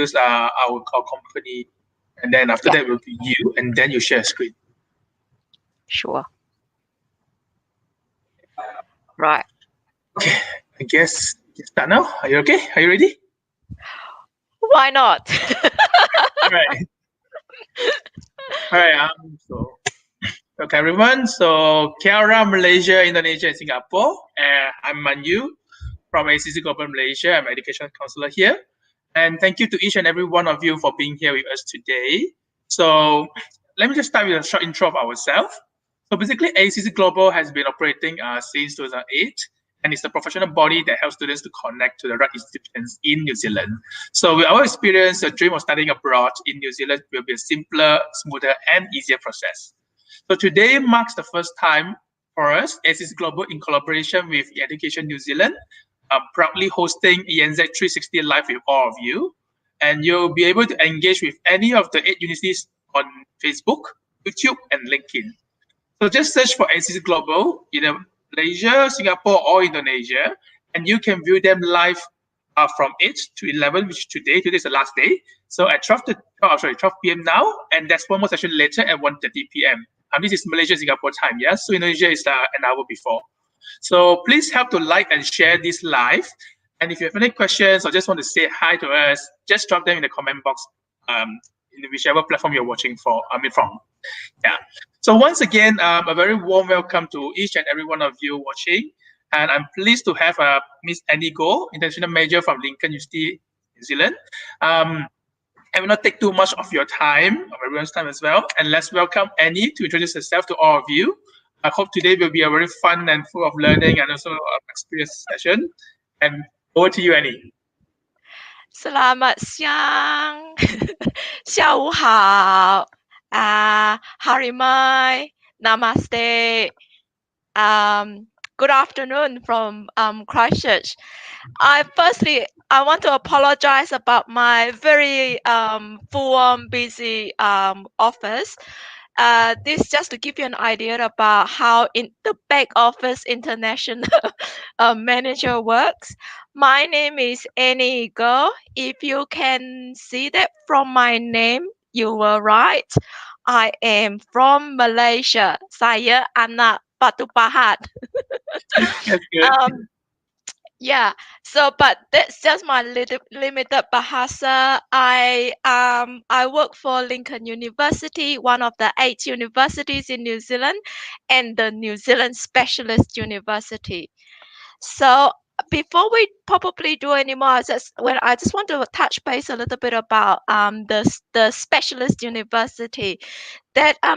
our company, and then after that will be you, and then you share a screen. Sure. Right. Okay, I guess you start now. Are you okay? Are you ready? Why not? All right. All right. Okay, everyone. So, Kiara, Malaysia, Indonesia, and Singapore. I'm Manyu from ACC Global Malaysia. I'm an education counselor here. And thank you to each and every one of you for being here with us today. So, let me just start with a short intro of ourselves. So, basically, ACC Global has been operating since 2008, and it's a professional body that helps students to connect to the right institutions in New Zealand. So, with our experience, the dream of studying abroad in New Zealand will be a simpler, smoother, and easier process. So today marks the first time for us, ACC Global in collaboration with Education New Zealand, proudly hosting ENZ 360 Live with all of you. And you'll be able to engage with any of the 8 universities on Facebook, YouTube, and LinkedIn. So just search for ACC Global in Malaysia, Singapore, or Indonesia, and you can view them live from 8 to 11, which today is the last day. So at 12 p.m. now, and there's one more session later at 1:30 p.m. This is Malaysia, Singapore time, yeah? So Indonesia is an hour before. So please help to like and share this live. And if you have any questions or just want to say hi to us, just drop them in the comment box in whichever platform you're watching from. Yeah. So once again, a very warm welcome to each and every one of you watching. And I'm pleased to have Miss Annie Goh, International Major from Lincoln University, New Zealand. I will not take too much of your time, of everyone's time as well. And let's welcome Annie to introduce herself to all of you. I hope today will be a very fun and full of learning and also experience session. And over to you, Annie. Selamat siang. 下午好. Harimai. Namaste. Good afternoon from Christchurch. Firstly, I want to apologize about my very full-on busy office. This just to give you an idea about how in the back office international manager works. My name is Annie Go. If you can see that from my name, you were right. I am from Malaysia. Saya anak Batu Pahat. That's good. Yeah, so but that's just my little limited bahasa. I work for Lincoln University, one of the 8 universities in New Zealand, and the New Zealand Specialist University. So before we probably do any more, I just want to touch base a little bit about the Specialist University.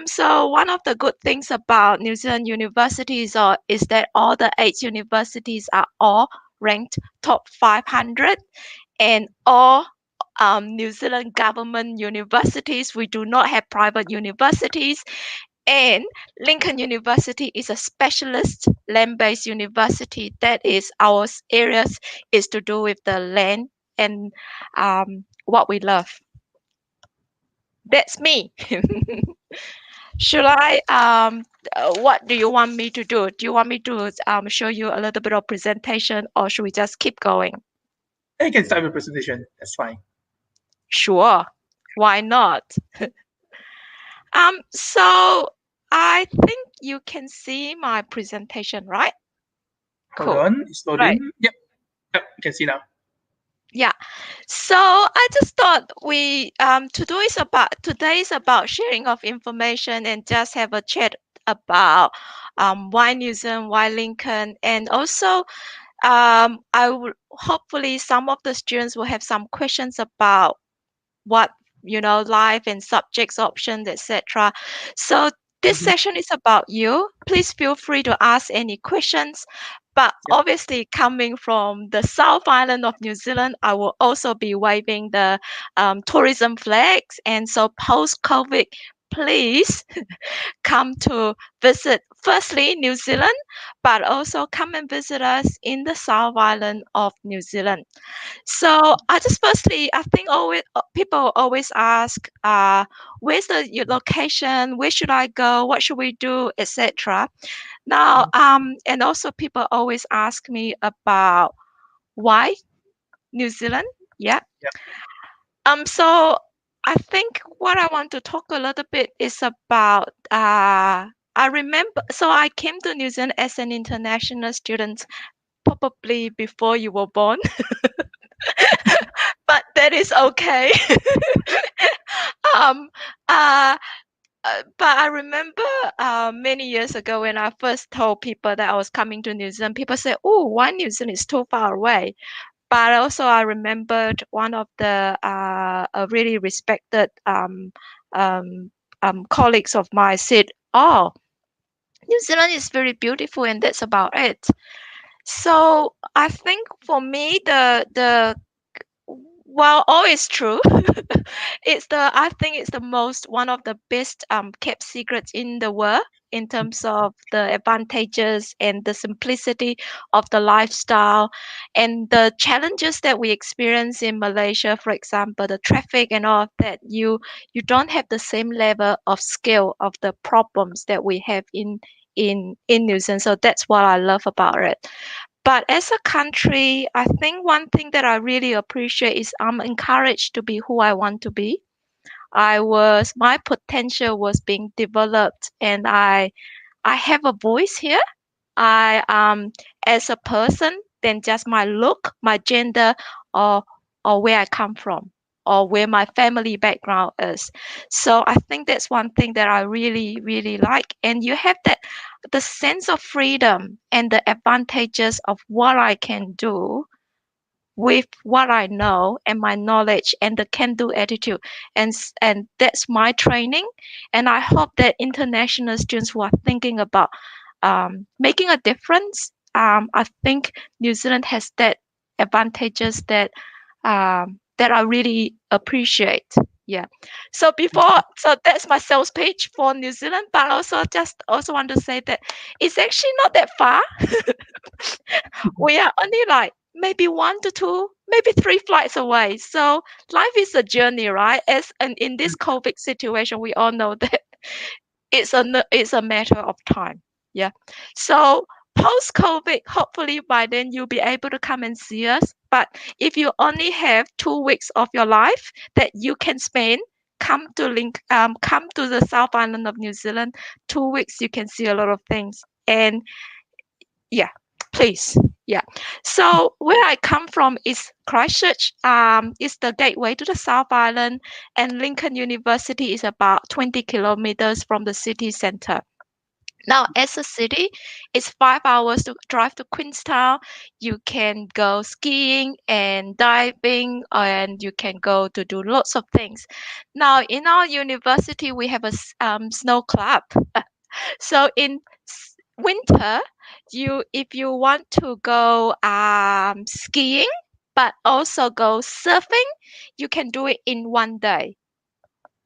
So one of the good things about New Zealand universities is that all the 8 universities are all ranked top 500, and all New Zealand government universities. We do not have private universities. And Lincoln University is a specialist land-based university. That is our areas is to do with the land and what we love. That's me. Should I what do you want me to do? Do you want me to show you a little bit of presentation, or should we just keep going? You can start with presentation. That's fine. Sure. Why not? So I think you can see my presentation, right? Hold on, it's loading. Right. Yep, you can see now. Yeah. So I just thought today is about sharing of information and just have a chat about why New Zealand, why Lincoln, and also I will hopefully some of the students will have some questions about what life and subjects options, etc. So this session is about you. Please feel free to ask any questions. But obviously, coming from the South Island of New Zealand, I will also be waving the tourism flags. And so post-COVID, please come to visit firstly New Zealand, but also come and visit us in the South Island of New Zealand. So I think always people always ask, where's your location? Where should I go? What should we do, etc. Now, and also people always ask me about why New Zealand. Yeah. So I think what I want to talk a little bit is about I remember so I came to New Zealand as an international student probably before you were born, but that is okay. um uh but I remember many years ago when I first told people that I was coming to New Zealand, people said, "Oh, why New Zealand is too far away?" But also, I remembered one of the a really respected um, colleagues of mine said, "Oh, New Zealand is very beautiful, and that's about it." So I think for me, the well, all is true. I think it's the most one of the best kept secrets in the world in terms of the advantages and the simplicity of the lifestyle and the challenges that we experience in Malaysia, for example, the traffic and all of that. You don't have the same level of scale of the problems that we have in New Zealand. So that's what I love about it. But as a country, I think one thing that I really appreciate is I'm encouraged to be who I want to be. My potential was being developed and I have a voice here. I as a person than just my look, my gender, or where I come from, or where my family background is. So I think that's one thing that I really, really like. And you have that the sense of freedom and the advantages of what I can do with what I know and my knowledge and the can-do attitude, and that's my training. And I hope that international students who are thinking about making a difference, I think New Zealand has that advantages that I really appreciate. Yeah. So that's my sales page for New Zealand, but also want to say that it's actually not that far. We are only like maybe 1 to 2, maybe 3 flights away. So life is a journey, right? And in this COVID situation, we all know that it's a matter of time. Yeah. So post COVID, hopefully by then you'll be able to come and see us. But if you only have 2 weeks of your life that you can spend, come to the South Island of New Zealand. 2 weeks you can see a lot of things. And yeah, please. Yeah. So where I come from is Christchurch. Is the gateway to the South Island, and Lincoln University is about 20 kilometers from the city center. Now, as a city, it's 5 hours to drive to Queenstown. You can go skiing and diving, and you can go to do lots of things. Now, in our university, we have a snow club. So in winter, if you want to go skiing, but also go surfing, you can do it in one day.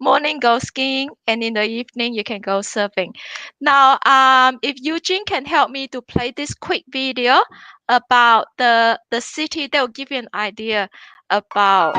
Morning go skiing, and in the evening you can go surfing. Now, if Eugene can help me to play this quick video about the city, that will give you an idea about.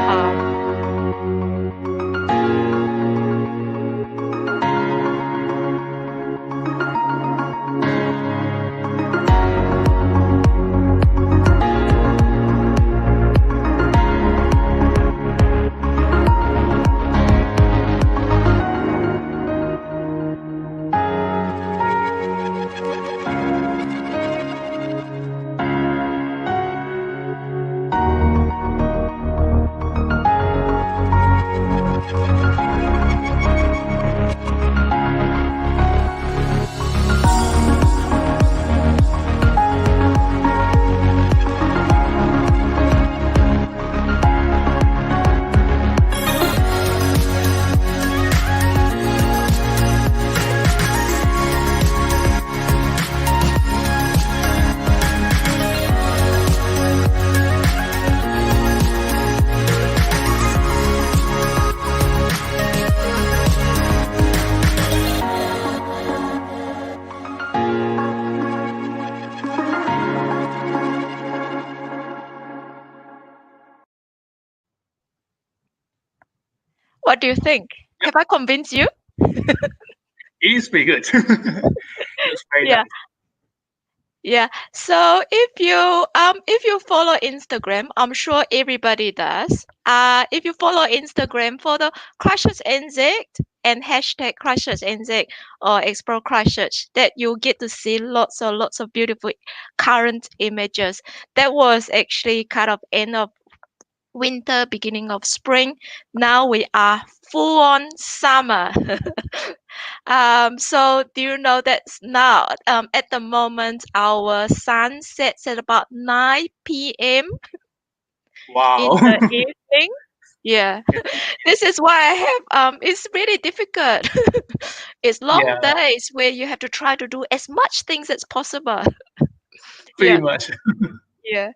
What do you think? Have I convinced you? It is pretty good. It's very Yeah. nice. Yeah. So if you follow Instagram, I'm sure everybody does. If you follow Instagram for the Crushes NZ and hashtag Crushes NZ or Explore Crushes, that you get to see lots of beautiful current images. That was actually kind of end of winter, beginning of spring. Now we are full on summer. So do you know that now, at the moment, our sun sets at about 9 p.m. in Wow. the evening? Yeah, this is why I have, it's really difficult. It's long Yeah, days where you have to try to do as much things as possible. pretty Yeah. much. Yeah.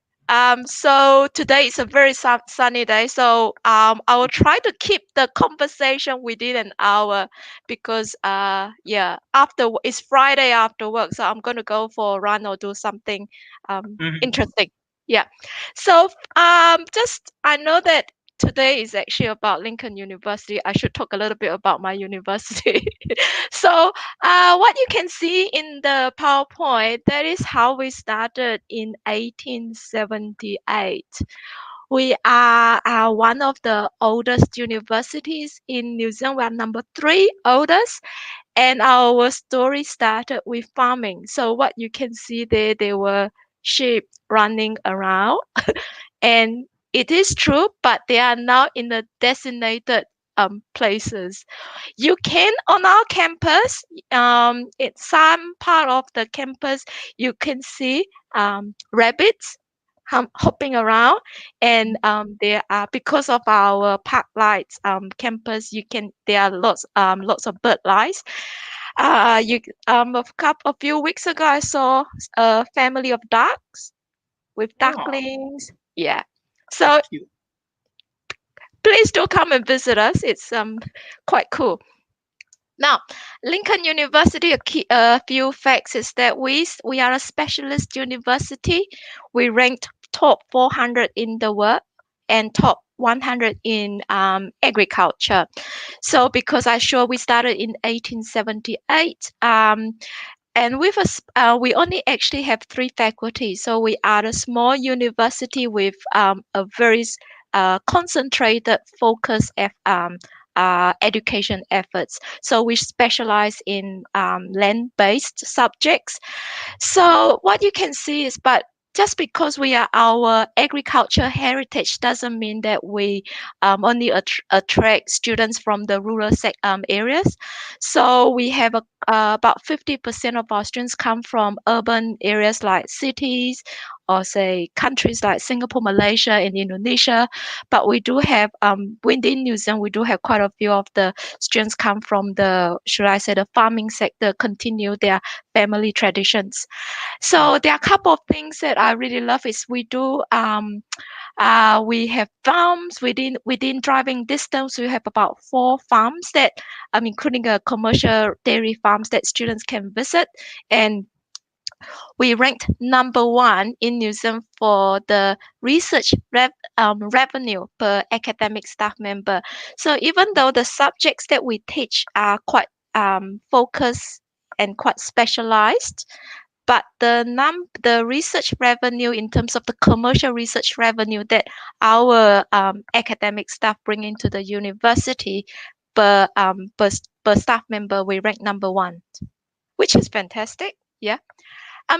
So today is a very sunny day. So I will try to keep the conversation within an hour because yeah, it's Friday after work, so I'm gonna go for a run or do something Mhm. interesting. Yeah. So just I know that today is actually about Lincoln University. I should talk a little bit about my university. So what you can see in the PowerPoint, that is how we started in 1878. We are one of the oldest universities in New Zealand. We are number three oldest, and our story started with farming. So what you can see there were sheep running around, and it is true, but they are now in the designated places. You can on our campus, in some part of the campus, you can see rabbits hopping around, and there are because of our park lights campus. You can there are lots of bird lights. You a few weeks ago, I saw a family of ducks with Oh, ducklings. Yeah. that's So cute. please do come and visit us. It's quite cool. Now, Lincoln University, a few facts is that we are a specialist university. We ranked top 400 in the world and top 100 in agriculture. So because I sure we started in 1878, and we only actually have three faculties. So we are a small university with a very concentrated focus of education efforts. So we specialize in land-based subjects. So what you can see is, but just because we are our agriculture heritage doesn't mean that we only attract students from the areas. So we have about 50% of our students come from urban areas like cities or say countries like Singapore, Malaysia, and Indonesia. But we do have within New Zealand, we do have quite a few of the students come from the, should I say, the farming sector, continue their family traditions. So there are a couple of things that I really love is we have farms within driving distance. We have about four farms that including a commercial dairy farms that students can visit, and we ranked number one in New Zealand for the revenue per academic staff member. So even though the subjects that we teach are quite focused and quite specialized, but the research revenue in terms of the commercial research revenue that our academic staff bring into the university per staff member, we rank number one, which is fantastic. Yeah.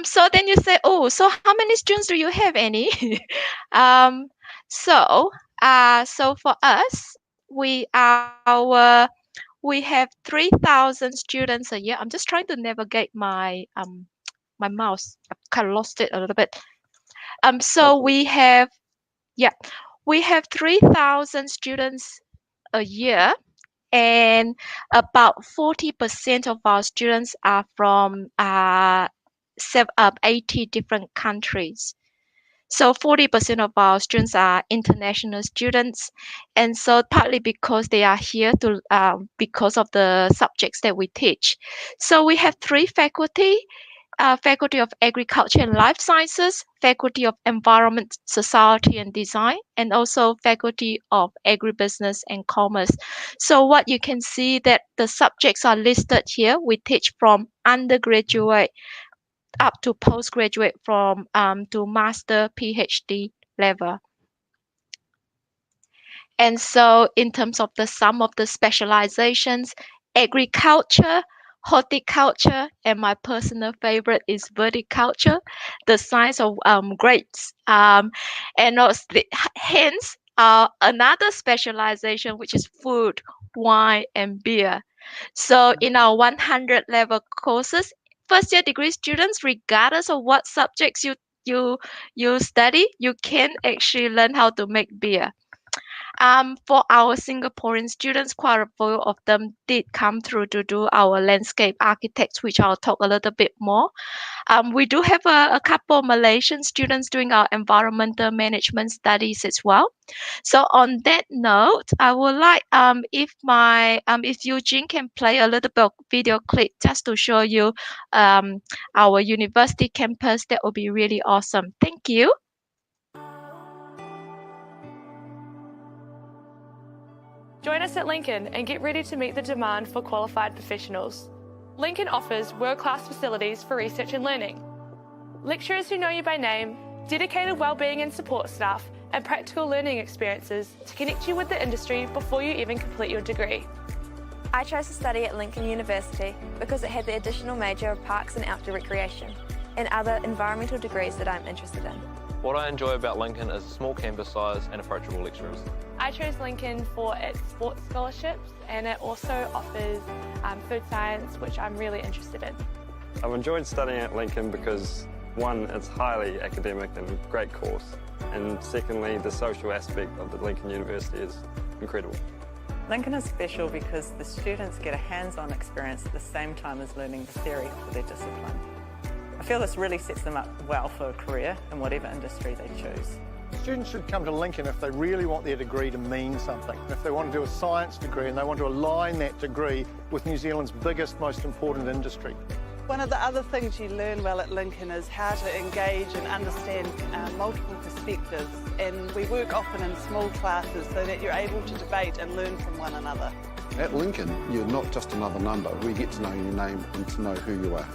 So then you say, oh, so how many students do you have, Annie? um, so, so for us, we have 3,000 students a year. I'm just trying to navigate my mouse. I've kind of lost it a little bit. So Okay. we have, yeah, we have 3,000 students a year, and about 40% of our students are from 80 different countries. So 40% of our students are international students, and so partly because they are here to because of the subjects that we teach. So we have three faculty: Faculty of Agriculture and Life Sciences, Faculty of Environment, Society and Design, and also Faculty of Agribusiness and Commerce. So what you can see that the subjects are listed here. We teach from undergraduate up to postgraduate from to master PhD level. And so in terms of some of the specializations, agriculture, horticulture, and my personal favorite is viticulture, the science of grapes. And also, hence another specialization, which is food, wine, and beer. So in our 100 level courses, first year degree students, regardless of what subjects you study, you can actually learn how to make beer. For our Singaporean students, quite a few of them did come through to do our landscape architects, which I'll talk a little bit more. We do have a couple of Malaysian students doing our environmental management studies as well. So on that note, I would like if Eugene can play a little bit of video clip just to show you our university campus, that would be really awesome. Thank you. Join us at Lincoln and get ready to meet the demand for qualified professionals. Lincoln offers world-class facilities for research and learning. Lecturers who know you by name, dedicated wellbeing and support staff, and practical learning experiences to connect you with the industry before you even complete your degree. I chose to study at Lincoln University because it had the additional major of parks and outdoor recreation and other environmental degrees that I'm interested in. What I enjoy about Lincoln is a small campus size and approachable lecturers. I chose Lincoln for its sports scholarships, and it also offers food science, which I'm really interested in. I've enjoyed studying at Lincoln because, one, it's highly academic and a great course, and secondly, the social aspect of the Lincoln University is incredible. Lincoln is special because the students get a hands-on experience at the same time as learning the theory for their discipline. I feel this really sets them up well for a career in whatever industry they choose. Students should come to Lincoln if they really want their degree to mean something. If they want to do a science degree and they want to align that degree with New Zealand's biggest, most important industry. One of the other things you learn well at Lincoln is how to engage and understand multiple perspectives, and we work often in small classes so that you're able to debate and learn from one another. At Lincoln, you're not just another number. We get to know your name and to know who you are.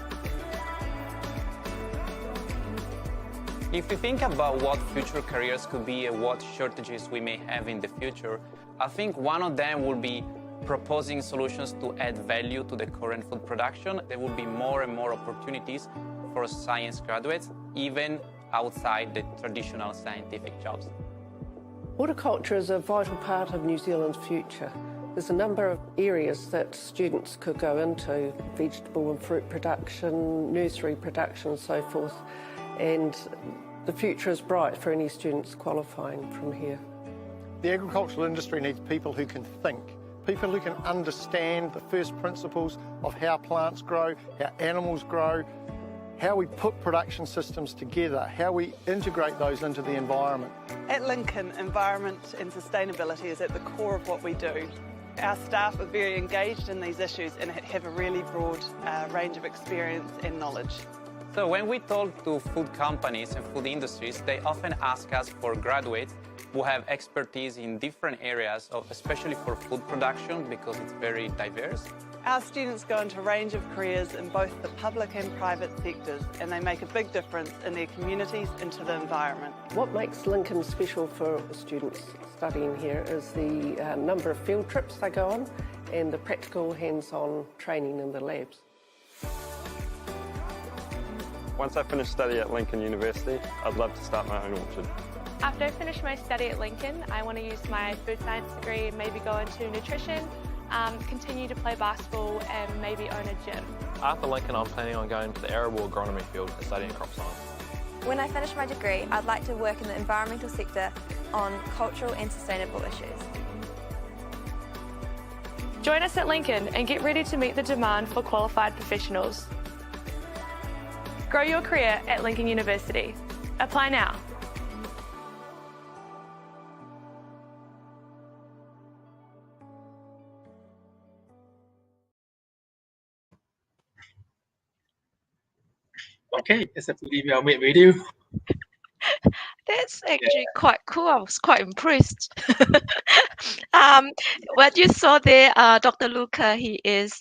If you think about what future careers could be and what shortages we may have in the future, I think one of them will be proposing solutions to add value to the current food production. There will be more and more opportunities for science graduates, even outside the traditional scientific jobs. Horticulture is a vital part of New Zealand's future. There's a number of areas that students could go into: vegetable and fruit production, nursery production and so forth. And the future is bright for any students qualifying from here. The agricultural industry needs people who can think, people who can understand the first principles of how plants grow, how animals grow, how we put production systems together, how we integrate those into the environment. At Lincoln, environment and sustainability is at the core of what we do. Our staff are very engaged in these issues and have a really broad range of experience and knowledge. So when we talk to food companies and food industries, they often ask us for graduates who have expertise in different areas, especially for food production, because it's very diverse. Our students go into a range of careers in both the public and private sectors, and they make a big difference in their communities and to the environment. What makes Lincoln special for students studying here is the number of field trips they go on and the practical hands-on training in the labs. Once I finish study at Lincoln University, I'd love to start my own orchard. After I finish my study at Lincoln, I want to use my food science degree, maybe go into nutrition, continue to play basketball and maybe own a gym. After Lincoln, I'm planning on going to the arable agronomy field and studying crop science. When I finish my degree, I'd like to work in the environmental sector on cultural and sustainable issues. Join us at Lincoln and get ready to meet the demand for qualified professionals. Grow your career at Lincoln University. Apply now. Okay, it's a pretty well-made video. That's actually quite cool. I was quite impressed. What you saw there, Dr. Luca, his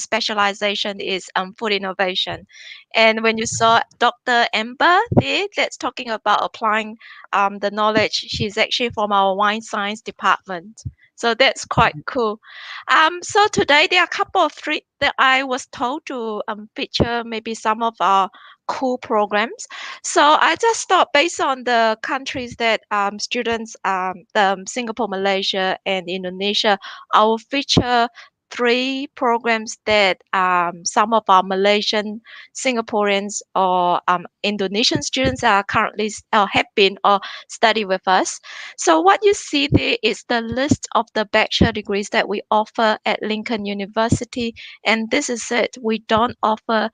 specialization is food innovation, and when you saw Dr. Amber there, that's talking about applying the knowledge. She's actually from our wine science department. So that's quite cool. So today there are a couple of three that I was told to feature maybe some of our cool programs. So I just thought based on the countries that students, Singapore, Malaysia, and Indonesia, I will feature three programs that some of our Malaysian, Singaporeans, or Indonesian students are currently have been or study with us. So what you see there is the list of the bachelor degrees that we offer at Lincoln University, and this is it. We don't offer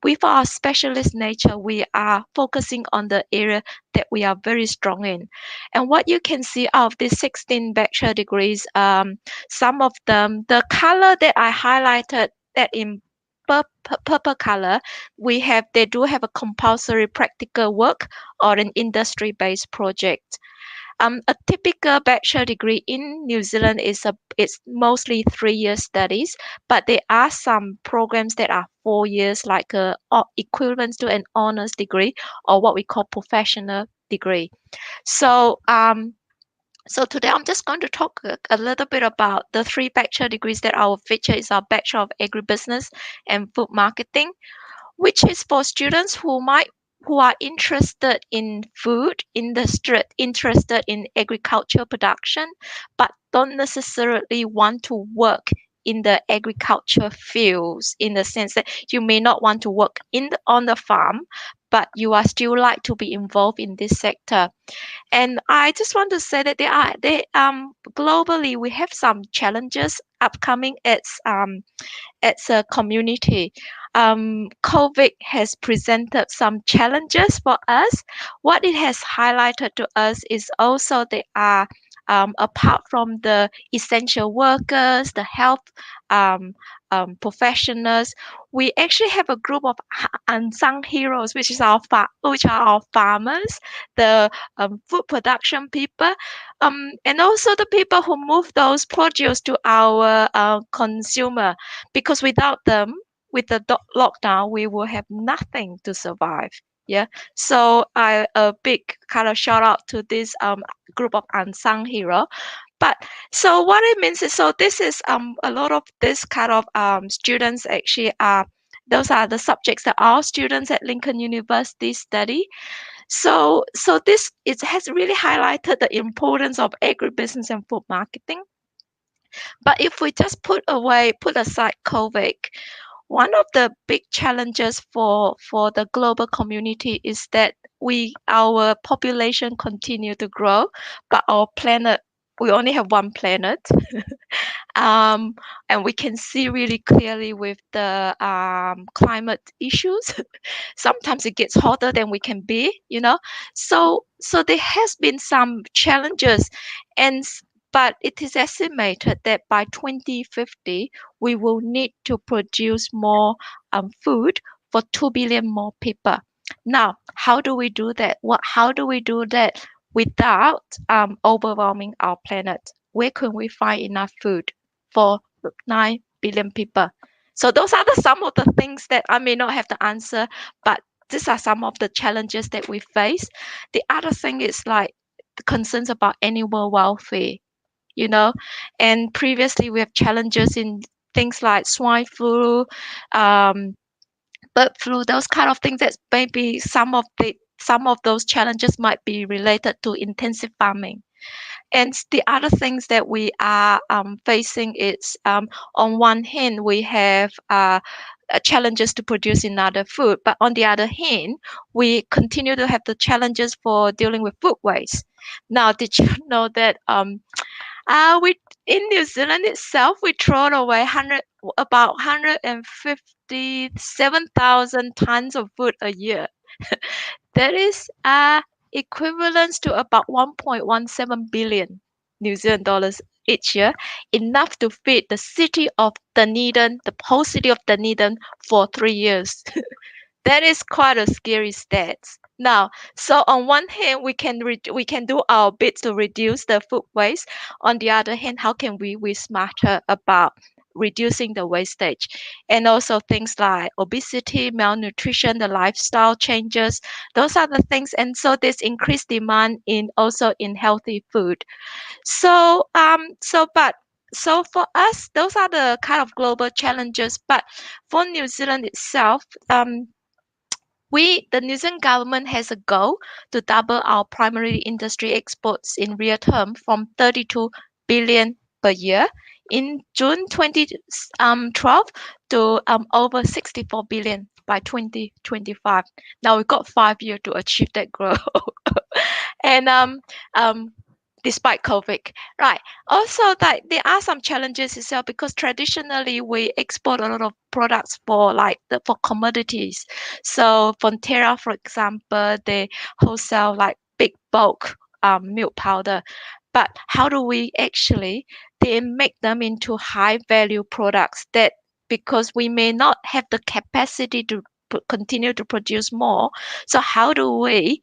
with our specialist nature, we are focusing on the area that we are very strong in. And what you can see out of these 16 bachelor degrees, some of them, the color that I highlighted that in purple color, they do have a compulsory practical work or an industry-based project. A typical bachelor degree in New Zealand it's mostly 3 year studies, but there are some programs that are 4 years, like equivalent to an honors degree or what we call professional degree. So so today I'm just going to talk a little bit about the three bachelor degrees that I will feature. Is our Bachelor of Agribusiness and Food Marketing, which is for students who are interested in food industry, interested in agriculture production, but don't necessarily want to work in the agriculture fields, in the sense that you may not want to work on the farm, but you are still like to be involved in this sector. And I just want to say that globally we have some challenges upcoming. It's a community. COVID has presented some challenges for us. What it has highlighted to us is also there are, apart from the essential workers, the health professionals, we actually have a group of unsung heroes, which are our farmers, the food production people, and also the people who move those produce to our consumer. Because without them, with the lockdown, we will have nothing to survive. Yeah. So a big kind of shout out to this group of unsung hero. But so what it means is, so this is a lot of this kind of students actually are, those are the subjects that our students at Lincoln University study. So this, it has really highlighted the importance of agribusiness and food marketing. But if we just put aside COVID, one of the big challenges for the global community is that our population continue to grow, but our planet, we only have one planet. And we can see really clearly with the climate issues. Sometimes it gets hotter than we can bear, you know. So there has been some challenges, but it is estimated that by 2050 we will need to produce more food for 2 billion more people. Now, how do we do that? How do we do that without overwhelming our planet? Where can we find enough food for 9 billion people? So those are some of the things that I may not have the answer, but these are some of the challenges that we face. The other thing is like the concerns about animal welfare, you know, and previously we have challenges in things like swine flu, bird flu, those kind of things. That maybe some of those challenges might be related to intensive farming. And the other things that we are facing is, on one hand, we have challenges to produce another food, but on the other hand, we continue to have the challenges for dealing with food waste. Now, did you know that we in New Zealand itself we throw away about 157,000 tons of food a year. That is equivalent to about 1.17 billion New Zealand dollars each year, enough to feed the city of Dunedin, the whole city of Dunedin, for 3 years. That is quite a scary stat. Now, so on one hand, we can do our bit to reduce the food waste. On the other hand, how can we be smarter about reducing the wastage? And also things like obesity, malnutrition, the lifestyle changes. Those are the things, and so there's increased demand in also in healthy food. So for us, those are the kind of global challenges. But for New Zealand itself, the New Zealand government has a goal to double our primary industry exports in real term from 32 billion per year in June 2012 to over 64 billion by 2025. Now we've got 5 years to achieve that growth. And um, despite COVID, right? Also, that there are some challenges itself because traditionally we export a lot of products for commodities. So Fonterra, for example, they wholesale like big bulk milk powder. But how do we actually then make them into high value products that because we may not have the capacity to continue to produce more. So how do we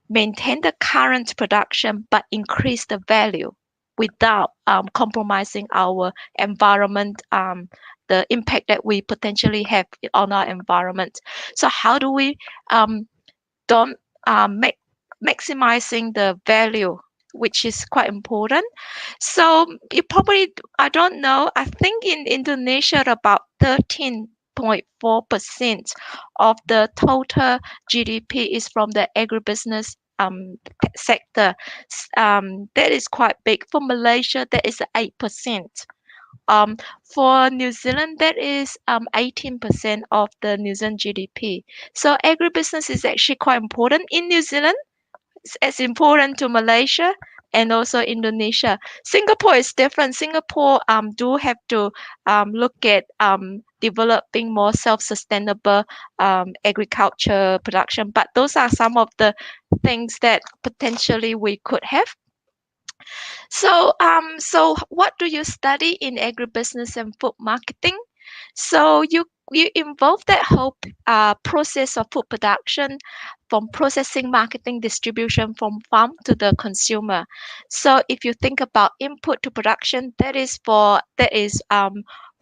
maintain the current production but increase the value without compromising our environment, the impact that we potentially have on our environment? So how do we don't make maximizing the value, which is quite important. So you probably, I don't know, I think in Indonesia about 13.4% of the total GDP is from the agribusiness sector. That is quite big. For Malaysia, that is 8%. Um, for New Zealand, that is 18% of the New Zealand GDP. So agribusiness is actually quite important in New Zealand. It's as important to Malaysia and also Indonesia. Singapore is different. Singapore do have to look at developing more self-sustainable agriculture production. But those are some of the things that potentially we could have. So what do you study in agribusiness and food marketing? So you involve that whole process of food production, from processing, marketing, distribution from farm to the consumer. So if you think about input to production,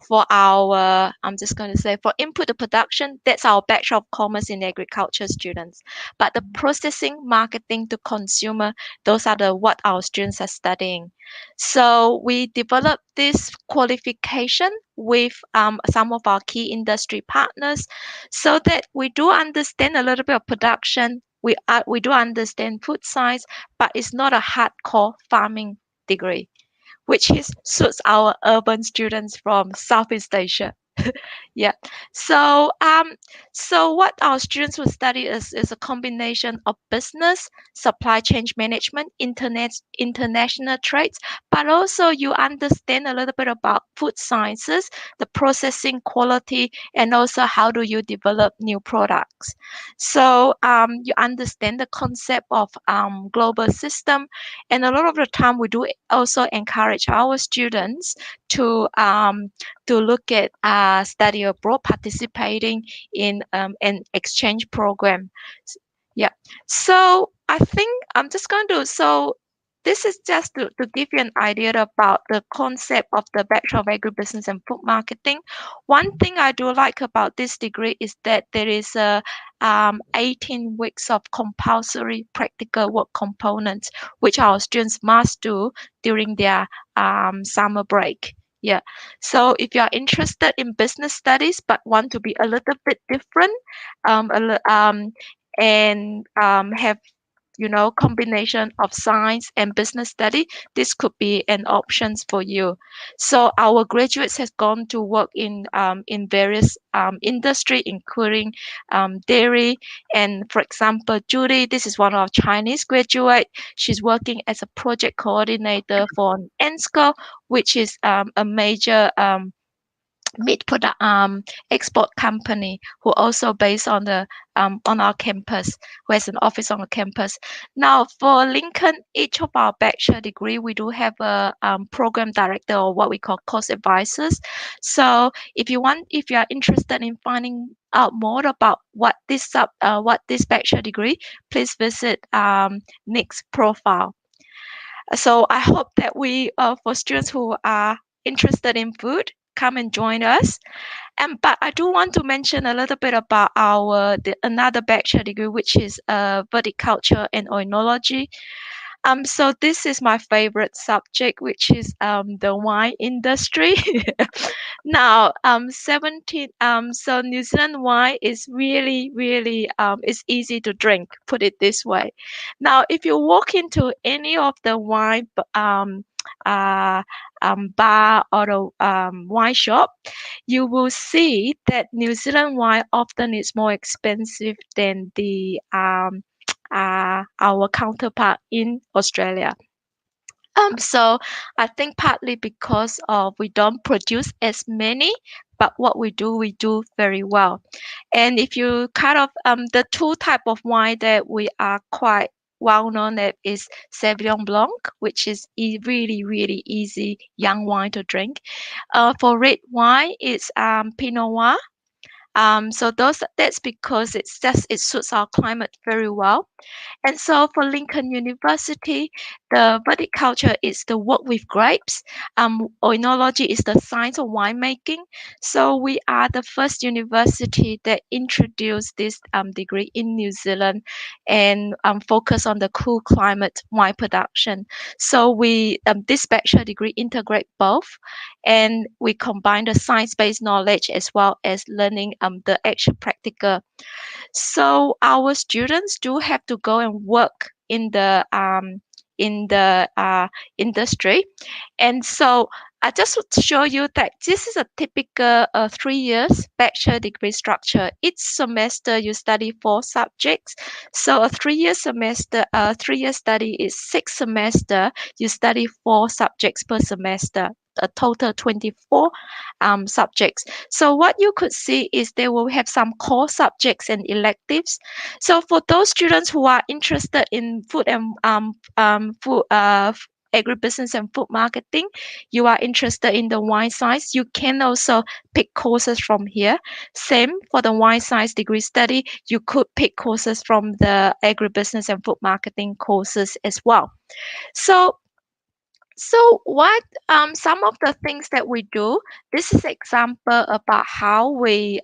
for our, I'm just going to say, for input to production, that's our Bachelor of Commerce in Agriculture students. But the processing, marketing to consumer, those are the what our students are studying. So we developed this qualification with some of our key industry partners so that we do understand a little bit of production. We do understand food science, but it's not a hardcore farming degree, which suits our urban students from Southeast Asia. Yeah. So what our students will study is a combination of business, supply chain management, international trades, but also you understand a little bit about food sciences, the processing quality, and also how do you develop new products. So you understand the concept of global system, and a lot of the time we do also encourage our students to look at study abroad, participating in an exchange program. Yeah. So I think I'm just going to, so this is just to give you an idea about the concept of the Bachelor of Agribusiness and Food Marketing. One thing I do like about this degree is that there is a 18 weeks of compulsory practical work components, which our students must do during their summer break. Yeah. So if you are interested in business studies but want to be a little bit different, and have combination of science and business study, this could be an options for you. So our graduates has gone to work in various industry, including dairy. And for example, Judy, this is one of our Chinese graduate. She's working as a project coordinator for ENZ, which is a major meat product export company who also based on the on our campus, who has an office on the campus. Now for Lincoln, each of our bachelor degree we do have a program director or what we call course advisors. So if you are interested in finding out more about what this bachelor degree, please visit Nick's profile. So I hope that for students who are interested in food, come and join us. But I do want to mention a little bit about another bachelor degree, which is viticulture and oenology. So this is my favorite subject, which is the wine industry. Now, 17. So New Zealand wine is really it's easy to drink. Put it this way. Now, if you walk into any of the wine uh, bar or the wine shop, you will see that New Zealand wine often is more expensive than the our counterpart in Australia. So I think partly because of we don't produce as many, but what we do very well. And if you kind of the two type of wine that we are quite well known at is Sauvignon Blanc, which is really easy young wine to drink. For red wine, it's Pinot Noir. So that's because it suits our climate very well. And so for Lincoln University, the viticulture is the work with grapes. Oenology is the science of winemaking. So we are the first university that introduced this degree in New Zealand and focus on the cool climate wine production. So we this bachelor degree integrate both, and we combine the science-based knowledge as well as learning the actual practical. So our students do have to go and work in the industry, and so I just want to show you that this is a typical 3 years bachelor degree structure. Each semester you study 4 subjects. So a 3-year semester, 3-year study is 6 semester. You study 4 subjects per semester. A total 24 subjects. So what you could see is they will have some core subjects and electives. So for those students who are interested in food and food agribusiness and food marketing, you are interested in the wine science, you can also pick courses from here. Same for the wine science degree study, you could pick courses from the agribusiness and food marketing courses as well. So what some of the things that we do, this is example about how we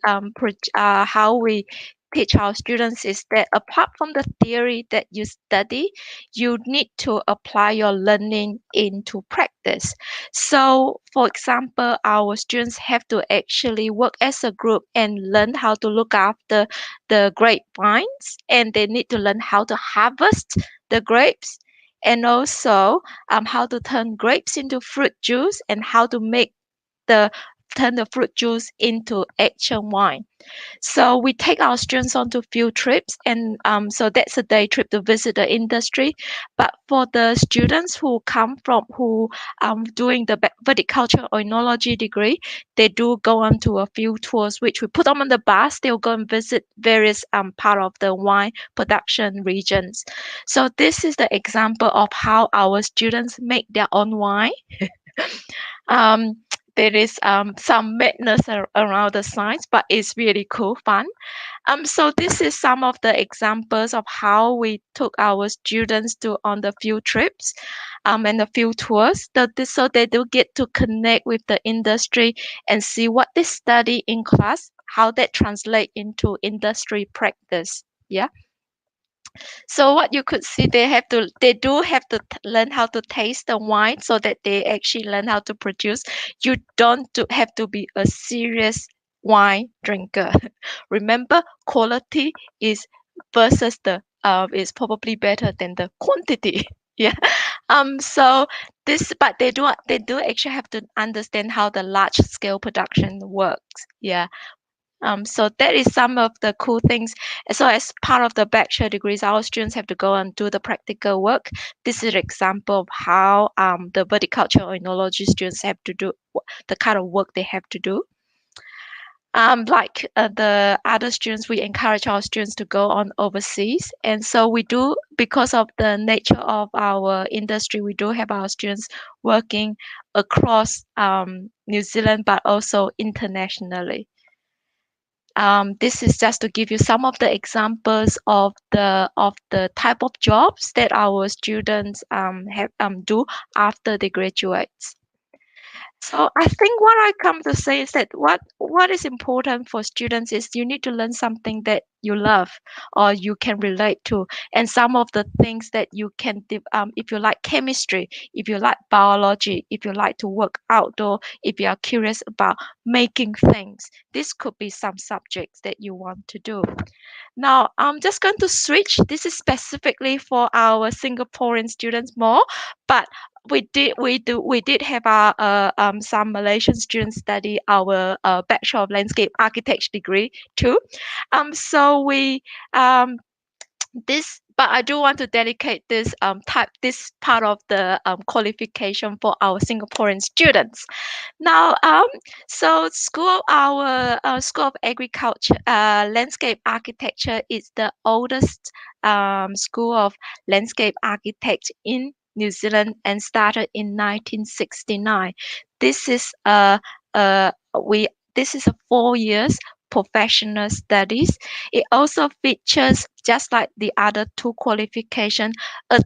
teach our students is that apart from the theory that you study, you need to apply your learning into practice. So for example, our students have to actually work as a group and learn how to look after the grapevines, and they need to learn how to harvest the grapes, and also how to turn grapes into fruit juice and how to turn the fruit juice into actual wine. So we take our students onto field trips, and so that's a day trip to visit the industry. But for the students who doing the viticulture oenology degree, they do go on to a field tours, which we put them on the bus. They'll go and visit various part of the wine production regions. So this is the example of how our students make their own wine. There is some madness around the science, but it's really cool, fun. So this is some of the examples of how we took our students on the field trips, and the field tours, so they do get to connect with the industry and see what they study in class, how that translate into industry practice. Yeah. So what you could see, they do have to learn how to taste the wine so that they actually learn how to produce. You don't have to be a serious wine drinker. Remember, quality is versus the is probably better than the quantity. Yeah. But they do actually have to understand how the large scale production works. Yeah. So that is some of the cool things. So as part of the bachelor degrees, our students have to go and do the practical work. This is an example of how the viticulture oenology students have to do the kind of work they have to do. Like the other students, we encourage our students to go on overseas. And so we do, because of the nature of our industry, we do have our students working across New Zealand, but also internationally. This is just to give you some of the examples of the type of jobs that our students do after they graduate. So I think what I come to say is that what is important for students is you need to learn something that you love or you can relate to, and some of the things that you can if you like chemistry, if you like biology, if you like to work outdoor, if you are curious about making things, this could be some subjects that you want to do. Now I'm just going to switch. This is specifically for our Singaporean students more, but we did have our some Malaysian students study our Bachelor of Landscape Architecture degree too. So we but I do want to dedicate this part of the qualification for our Singaporean students. Now, so our School of Agriculture, Landscape Architecture is the oldest school of landscape architect in New Zealand and started in 1969. This is this is a 4 years professional studies. It also features, just like the other two qualifications, a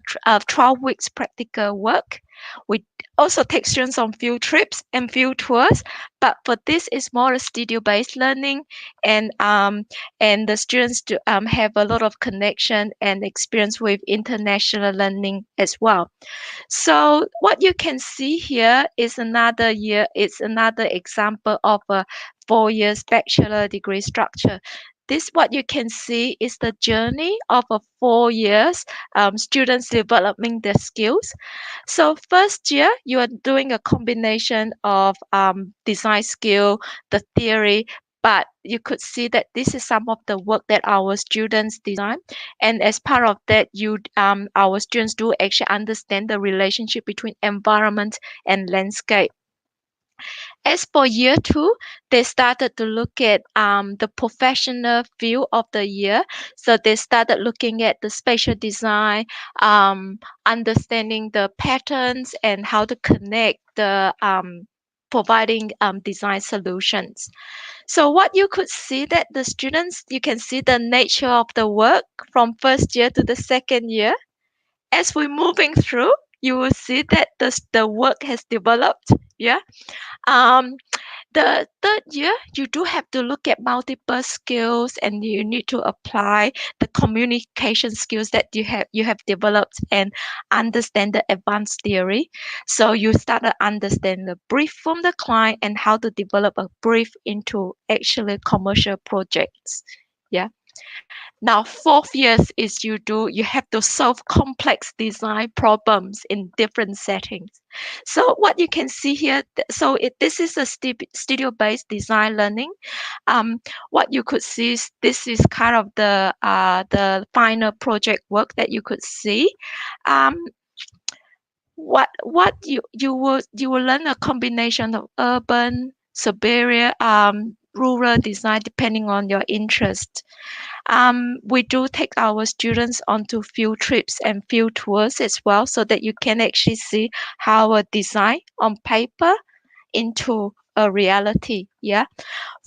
12 weeks practical work. We also take students on field trips and field tours, but for this is more a studio-based learning, and the students have a lot of connection and experience with international learning as well. So what you can see here is another example of a 4 years bachelor degree structure. This, what you can see, is the journey of a 4 years students developing their skills. So first year, you are doing a combination of design skill, the theory, but you could see that this is some of the work that our students design. And as part of that, our students do actually understand the relationship between environment and landscape. As for year 2, they started to look at the professional view of the year. So they started looking at the spatial design, understanding the patterns and how to connect the providing design solutions. So what you could see that the students, you can see the nature of the work from first year to the second year. As we're moving through, you will see that the work has developed. Yeah. The third year, you do have to look at multiple skills, and you need to apply the communication skills that you have developed and understand the advanced theory. So you start to understand the brief from the client and how to develop a brief into actually commercial projects. Yeah. Now, fourth years is you have to solve complex design problems in different settings. So what you can see here, this is a studio-based design learning. What you could see is this is kind of the final project work that you could see. What you will learn a combination of urban, suburban, rural design depending on your interest. We do take our students onto field trips and field tours as well, so that you can actually see how a design on paper into a reality. Yeah.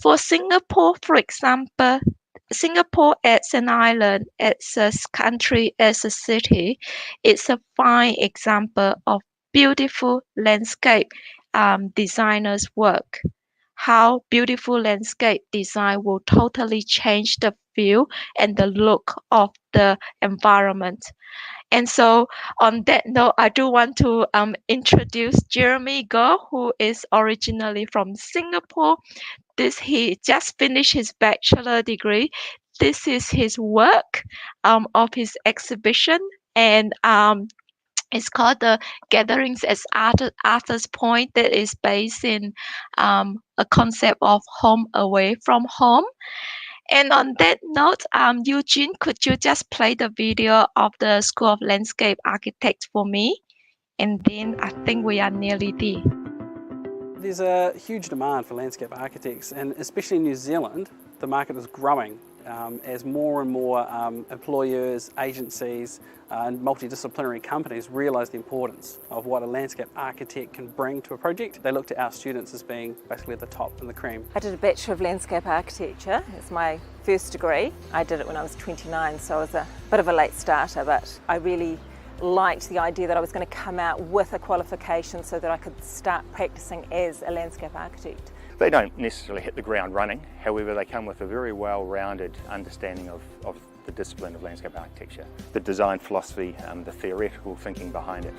For Singapore, for example, Singapore as an island, as a country, as a city, it's a fine example of beautiful landscape designers' work. How beautiful landscape design will totally change the feel and the look of the environment. And so on that note, I do want to introduce Jeremy Goh, who is originally from Singapore. He just finished his bachelor degree. This is his work of his exhibition, and it's called the Gatherings at Arthur's Point, that is based in a concept of home away from home. And on that note, Eugene, could you just play the video of the School of Landscape Architects for me? And then I think we are nearly there. There's a huge demand for landscape architects, and especially in New Zealand, the market is growing as more and more employers, agencies and multidisciplinary companies realise the importance of what a landscape architect can bring to a project. They look to our students as being basically the top and the cream. I did a Bachelor of Landscape Architecture. It's my first degree. I did it when I was 29, so I was a bit of a late starter, but I really liked the idea that I was going to come out with a qualification so that I could start practicing as a landscape architect. They don't necessarily hit the ground running, however they come with a very well-rounded understanding of the discipline of landscape architecture, the design philosophy, the theoretical thinking behind it.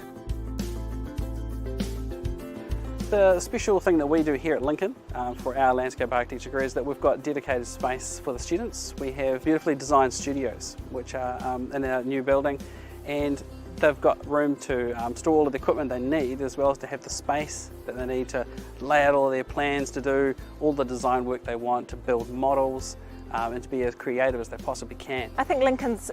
The special thing that we do here at Lincoln for our landscape architecture degree is that we've got dedicated space for the students. We have beautifully designed studios which are in our new building, and they've got room to store all of the equipment they need, as well as to have the space that they need to lay out all their plans, to do all the design work they want, to build models and to be as creative as they possibly can. I think Lincoln's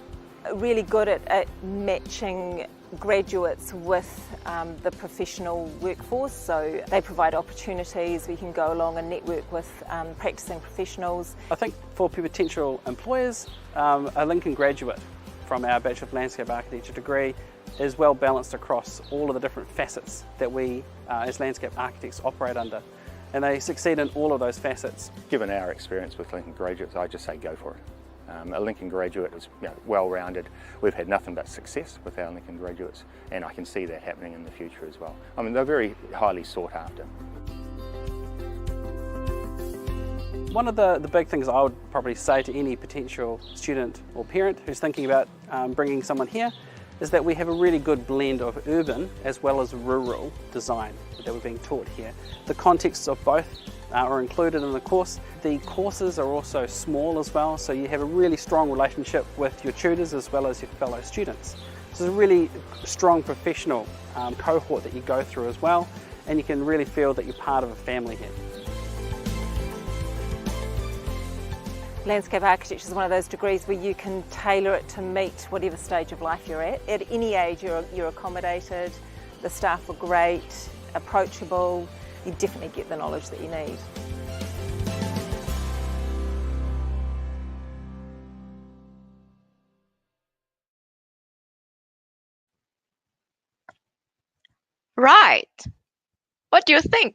really good at matching graduates with the professional workforce, so they provide opportunities. We can go along and network with practicing professionals. I think for potential employers, a Lincoln graduate from our Bachelor of Landscape Architecture degree is well balanced across all of the different facets that we as landscape architects operate under, and they succeed in all of those facets. Given our experience with Lincoln graduates, I just say go for it. A Lincoln graduate is well-rounded. We've had nothing but success with our Lincoln graduates, and I can see that happening in the future as well. I mean, they're very highly sought after. One of the big things I would probably say to any potential student or parent who's thinking about bringing someone here is that we have a really good blend of urban as well as rural design that we're being taught here. The contexts of both are included in the course. The courses are also small as well, so you have a really strong relationship with your tutors as well as your fellow students. So it's a really strong professional cohort that you go through as well, and you can really feel that you're part of a family here. Landscape architecture is one of those degrees where you can tailor it to meet whatever stage of life you're at. At any age you're accommodated, the staff are great, approachable, you definitely get the knowledge that you need. Right. What do you think?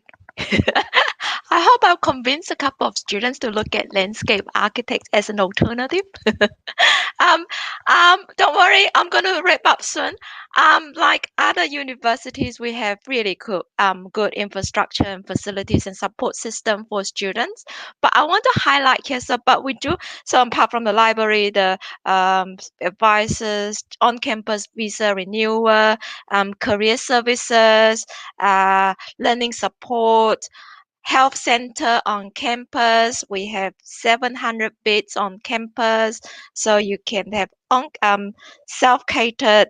I hope I've convinced a couple of students to look at landscape architects as an alternative. Don't worry, I'm going to wrap up soon. Like other universities, we have really good infrastructure and facilities and support system for students. But I want to highlight here, but we do, so apart from the library, the advisors, on-campus visa renewal, career services, learning support, health center on campus. We have 700 beds on campus, so you can have self-catered,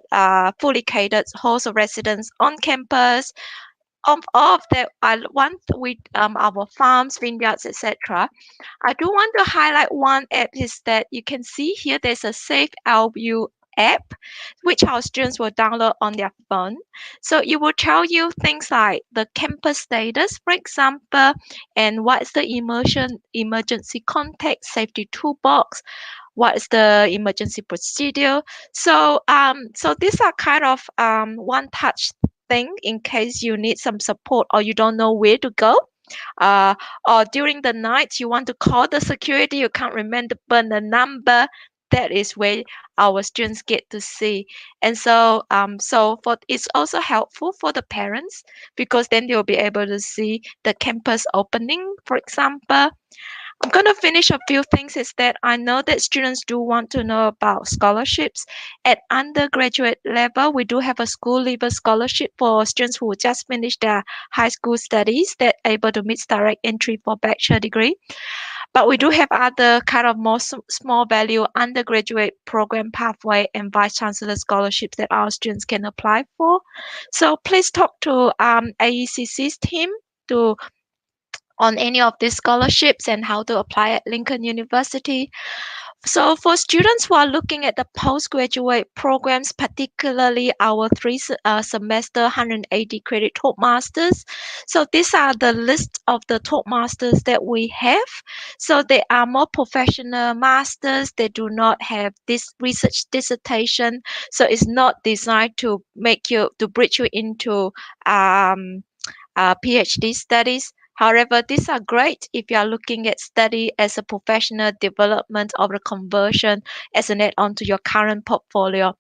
fully catered hostel residents on campus. Of that, I want with our farms, vineyards, etc. I do want to highlight one app is that you can see here. There's a Safe LU app which our students will download on their phone. So it will tell you things like the campus status, for example, and what's the emergency contact safety toolbox, what is the emergency procedure. So these are kind of one-touch thing in case you need some support or you don't know where to go. Or during the night you want to call the security, you can't remember the number. That is where our students get to see. And so it's also helpful for the parents because then they'll be able to see the campus opening, for example. I'm going to finish a few things is that I know that students do want to know about scholarships. At undergraduate level, we do have a school leaver scholarship for students who just finished their high school studies that are able to meet direct entry for bachelor degree. But we do have other kind of more small value undergraduate program pathway and vice chancellor scholarships that our students can apply for. So please talk to AECC's team on any of these scholarships and how to apply at Lincoln University. So for students who are looking at the postgraduate programs, particularly our semester 180 credit Toastmasters, so these are the list of the Toastmasters that we have. So they are more professional masters. They do not have this research dissertation. So it's not designed to bridge you into PhD studies. However, these are great if you are looking at study as a professional development or a conversion as an add-on to your current portfolio.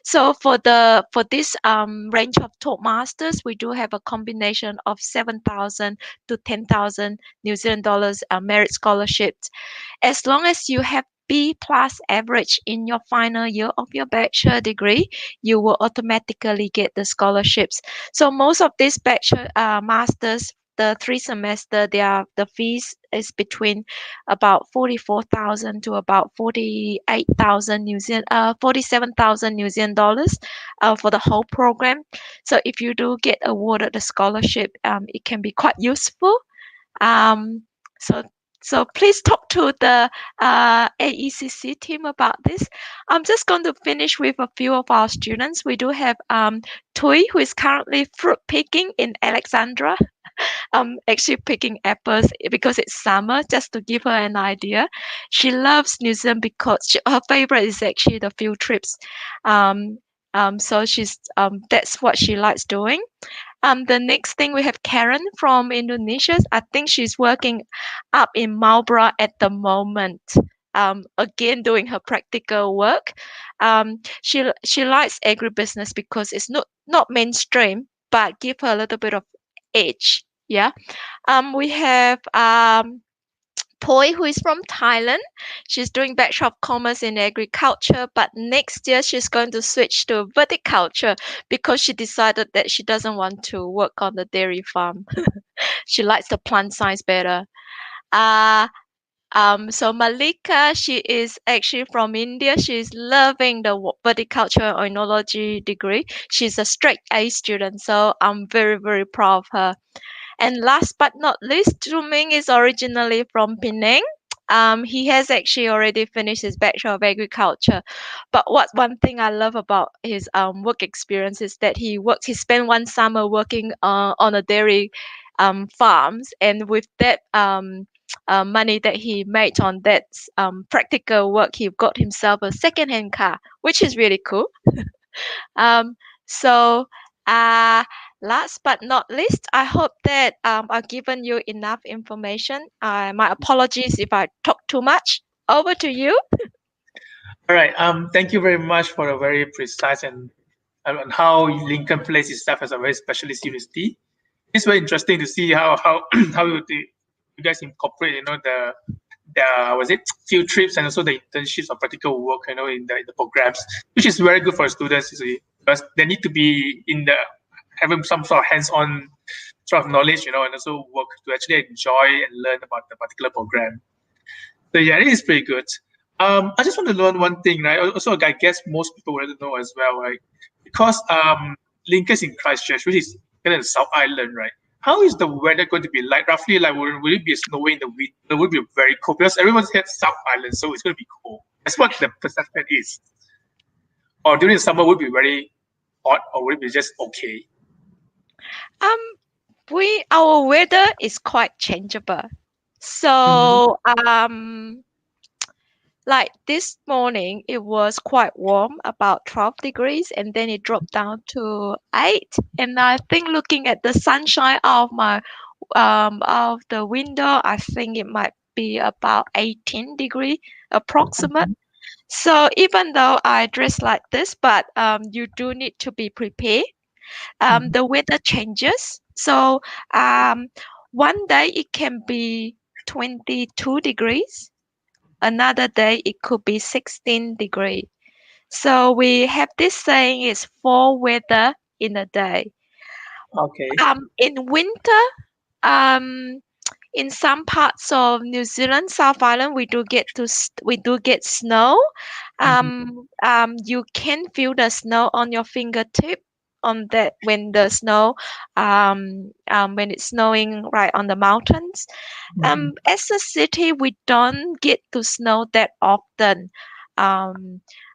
So for this range of Toastmasters, we do have a combination of 7,000 to 10,000 New Zealand dollars merit scholarships. As long as you have B plus average in your final year of your bachelor degree, you will automatically get the scholarships. So most of these bachelor masters, the 3 semester, the fees is between about 44,000 to about 47,000 New Zealand dollars for the whole program. So if you do get awarded a scholarship, it can be quite useful. Um, so so please talk to the AECC team about this. I'm just going to finish with a few of our students. We do have Tui, who is currently fruit picking in Alexandra. Actually picking apples because it's summer, just to give her an idea. She loves New Zealand because her favorite is actually the field trips. So that's what she likes doing. The next thing we have Karen from Indonesia. I think she's working up in Marlborough at the moment. Again, doing her practical work. She likes agribusiness because it's not mainstream, but give her a little bit of edge. Yeah. We have Poi, who is from Thailand. She's doing Bachelor of Commerce in Agriculture, but next year she's going to switch to viticulture because she decided that she doesn't want to work on the dairy farm. She likes the plant science better. So Malika, she is actually from India. She's loving the viticulture oenology degree. She's a straight A student, so I'm very, very proud of her. And last but not least, Zhuming is originally from Penang. He has actually already finished his Bachelor of Agriculture. But one thing I love about his work experience is that he spent one summer working on a dairy farms, and with that money that he made on that practical work, he got himself a second-hand car, which is really cool. Um, so, last but not least, I hope that I've given you enough information. My apologies if I talk too much. Over to you. All right. Thank you very much for a very precise and on how Lincoln plays itself as a very specialist university. It's very interesting to see how how you guys incorporate, the field trips and also the internships or practical work, in the programs, which is very good for students, you see, because they need to be having some sort of hands-on sort of knowledge, and also work to actually enjoy and learn about the particular program. So yeah, it is pretty good. I just want to learn one thing, right? Also, I guess most people want to know as well, right? Because Lincoln's in Christchurch, which is in the South Island, right? How is the weather going to be like? Roughly, like, will it be snowing in the winter? Will it be very cold? Because everyone's here South Island, so it's going to be cold. That's what the perception is. Or during the summer, would it be very hot, or would it be just okay? Our weather is quite changeable. So like this morning, it was quite warm, about 12 degrees, and then it dropped down to 8. And I think looking at the sunshine out of the window, I think it might be about 18 degree approximate. So even though I dress like this, but you do need to be prepared. The weather changes. So one day it can be 22 degrees. Another day it could be 16 degrees. So we have this saying is 4 weather in a day. Okay. In winter, in some parts of New Zealand, South Island, we do get snow. You can feel the snow on your fingertip. on that when the snow, when it's snowing right on the mountains. As a city, we don't get to snow that often.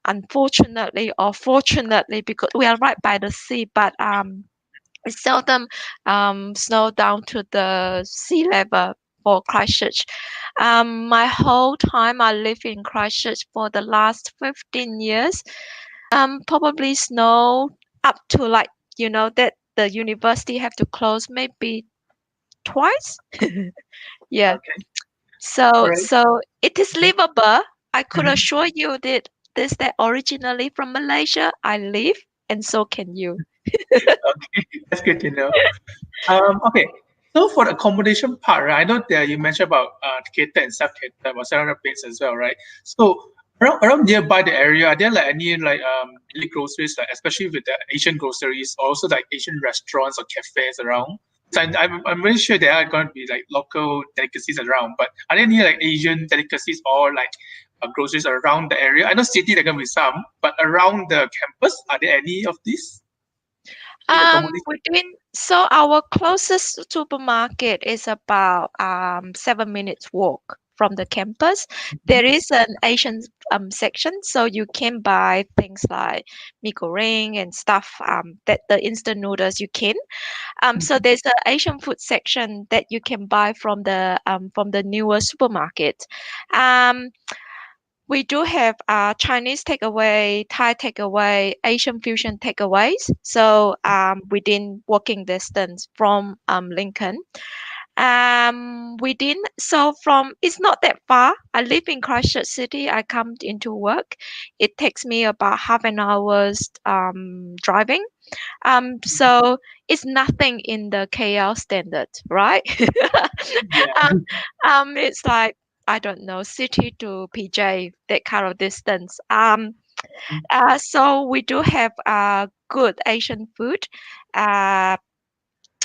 Unfortunately or fortunately, because we are right by the sea, but it seldom snow down to the sea level for Christchurch. My whole time I live in Christchurch for the last 15 years, probably snow up to like, that the university have to close maybe twice. Yeah. Okay. So Alright. so it is livable. I could assure you that originally from Malaysia. I live, and so can you. Okay, that's good to know. Okay, so for the accommodation part, right? I know that you mentioned about cater and self-cater, about 700 beds as well, right? So around nearby the area, are there like any like daily groceries, like especially with the Asian groceries, or also like Asian restaurants or cafes around? So I'm really sure there are going to be like local delicacies around, but are there any like Asian delicacies or like groceries around the area? I know city there are going to be some, but around the campus, are there any of these? So our closest supermarket is about 7 minutes walk from the campus. There is an Asian section, so you can buy things like mee goreng and stuff, that the instant noodles you can. So there's an Asian food section that you can buy from the newer supermarket. Um, we do have Chinese takeaway, Thai takeaway, Asian fusion takeaways. So within walking distance from Lincoln. It's not that far. I live in Christchurch City. I come into work. It takes me about half an hour's driving. So it's nothing in the KL standard, right? It's like, I don't know, city to PJ, that kind of distance. So we do have good Asian food. Uh,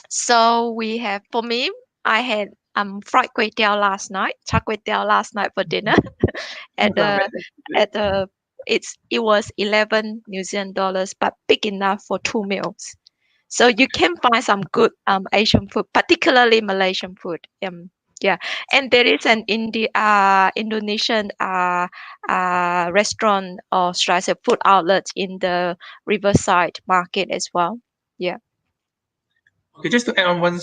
so we have, for me, I had fried kway teow last night, char kway teow last night for dinner. at the at the it was 11 New Zealand dollars, but big enough for 2 meals. So you can find some good Asian food, particularly Malaysian food. Yeah, and there is an Indonesian restaurant, or should I say food outlet, in the Riverside Market as well. Yeah. Okay, just to add on one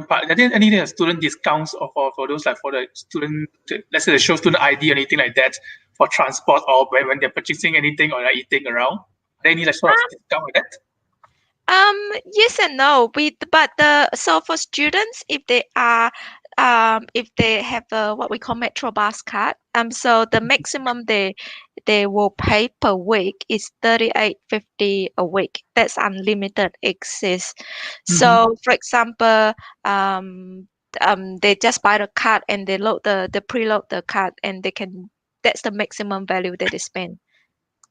part, are there any student discounts or for those like for the student, let's say they show student ID or anything like that for transport or when they're purchasing anything or like eating around? Are there any like sort of discount like that? Yes and no. So for students, if they have what we call Metro Bus card, so the maximum they will pay per week is 38.50 a week. That's unlimited access. So for example, they just buy the card and they preload the card, and that's the maximum value that they spend.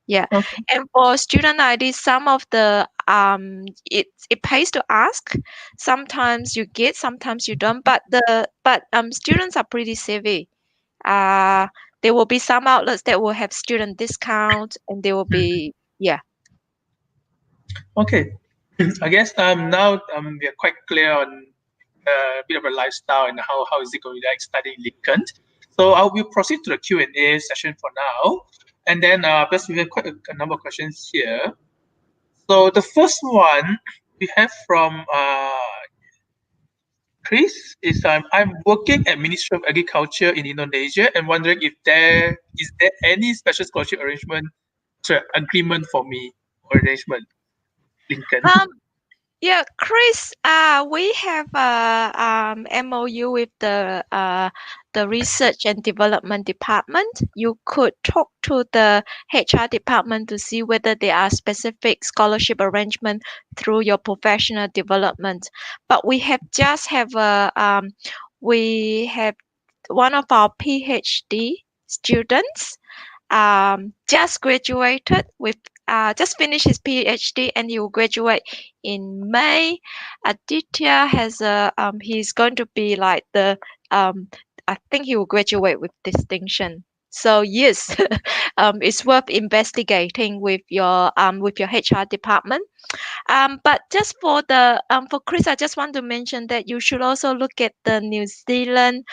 Yeah. And for student ID, some of the it pays to ask. Sometimes you get, sometimes you don't. But students are pretty savvy. There will be some outlets that will have student discount, and there will be, yeah. Okay, I guess now we are quite clear on a bit of a lifestyle and how is it going to like studying Lincoln. So I will proceed to the Q&A session for now, and then because we have quite a number of questions here. So the first one we have from Chris is I'm working at Ministry of Agriculture in Indonesia and wondering if there is any special scholarship agreement for me or arrangement, Lincoln. Yeah, Chris, we have a MOU with the research and development department. You could talk to the HR department to see whether there are specific scholarship arrangement through your professional development. But we have one of our PhD students just graduated with just finished his PhD, and he will graduate in May. Aditya has he's going to be like I think he will graduate with distinction. So yes, it's worth investigating with your HR department. But just for Chris, I just want to mention that you should also look at the New Zealand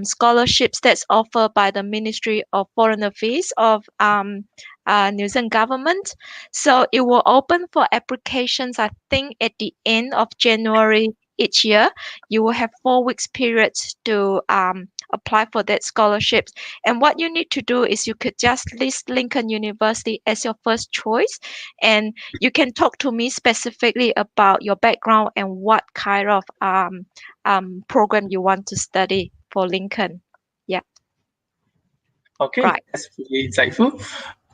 scholarships that's offered by the Ministry of Foreign Affairs of New Zealand government. So it will open for applications, I think, at the end of January each year. You will have 4 weeks periods to apply for that scholarships. And what you need to do is you could just list Lincoln University as your first choice, and you can talk to me specifically about your background and what kind of program you want to study for Lincoln. Yeah. Okay, Right. that's really insightful.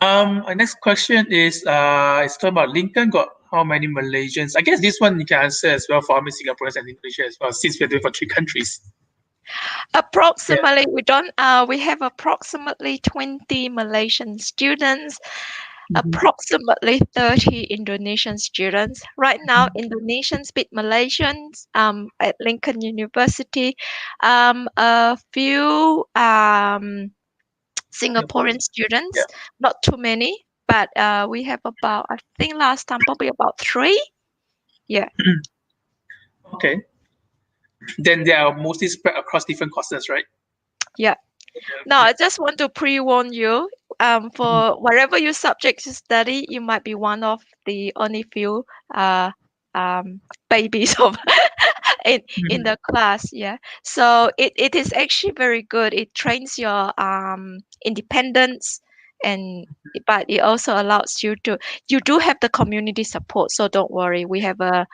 Our next question is it's talking about Lincoln got how many Malaysians? I guess this one you can answer as well for how many Singaporeans and Indonesia as well, since we're doing for 3 countries. Approximately, we have approximately 20 Malaysian students, approximately 30 Indonesian students. Right now, Indonesian speak Malaysians at Lincoln University. A few Singaporean students, not too many, but we have about, I think last time probably about 3. Yeah. Okay. Then they are mostly spread across different courses, right? Yeah. Now, I just want to pre-warn you, for whatever your subject you study, you might be one of the only few babies of in the class. Yeah. So it is actually very good. It trains your independence, but it also allows you do have the community support, so don't worry. We have a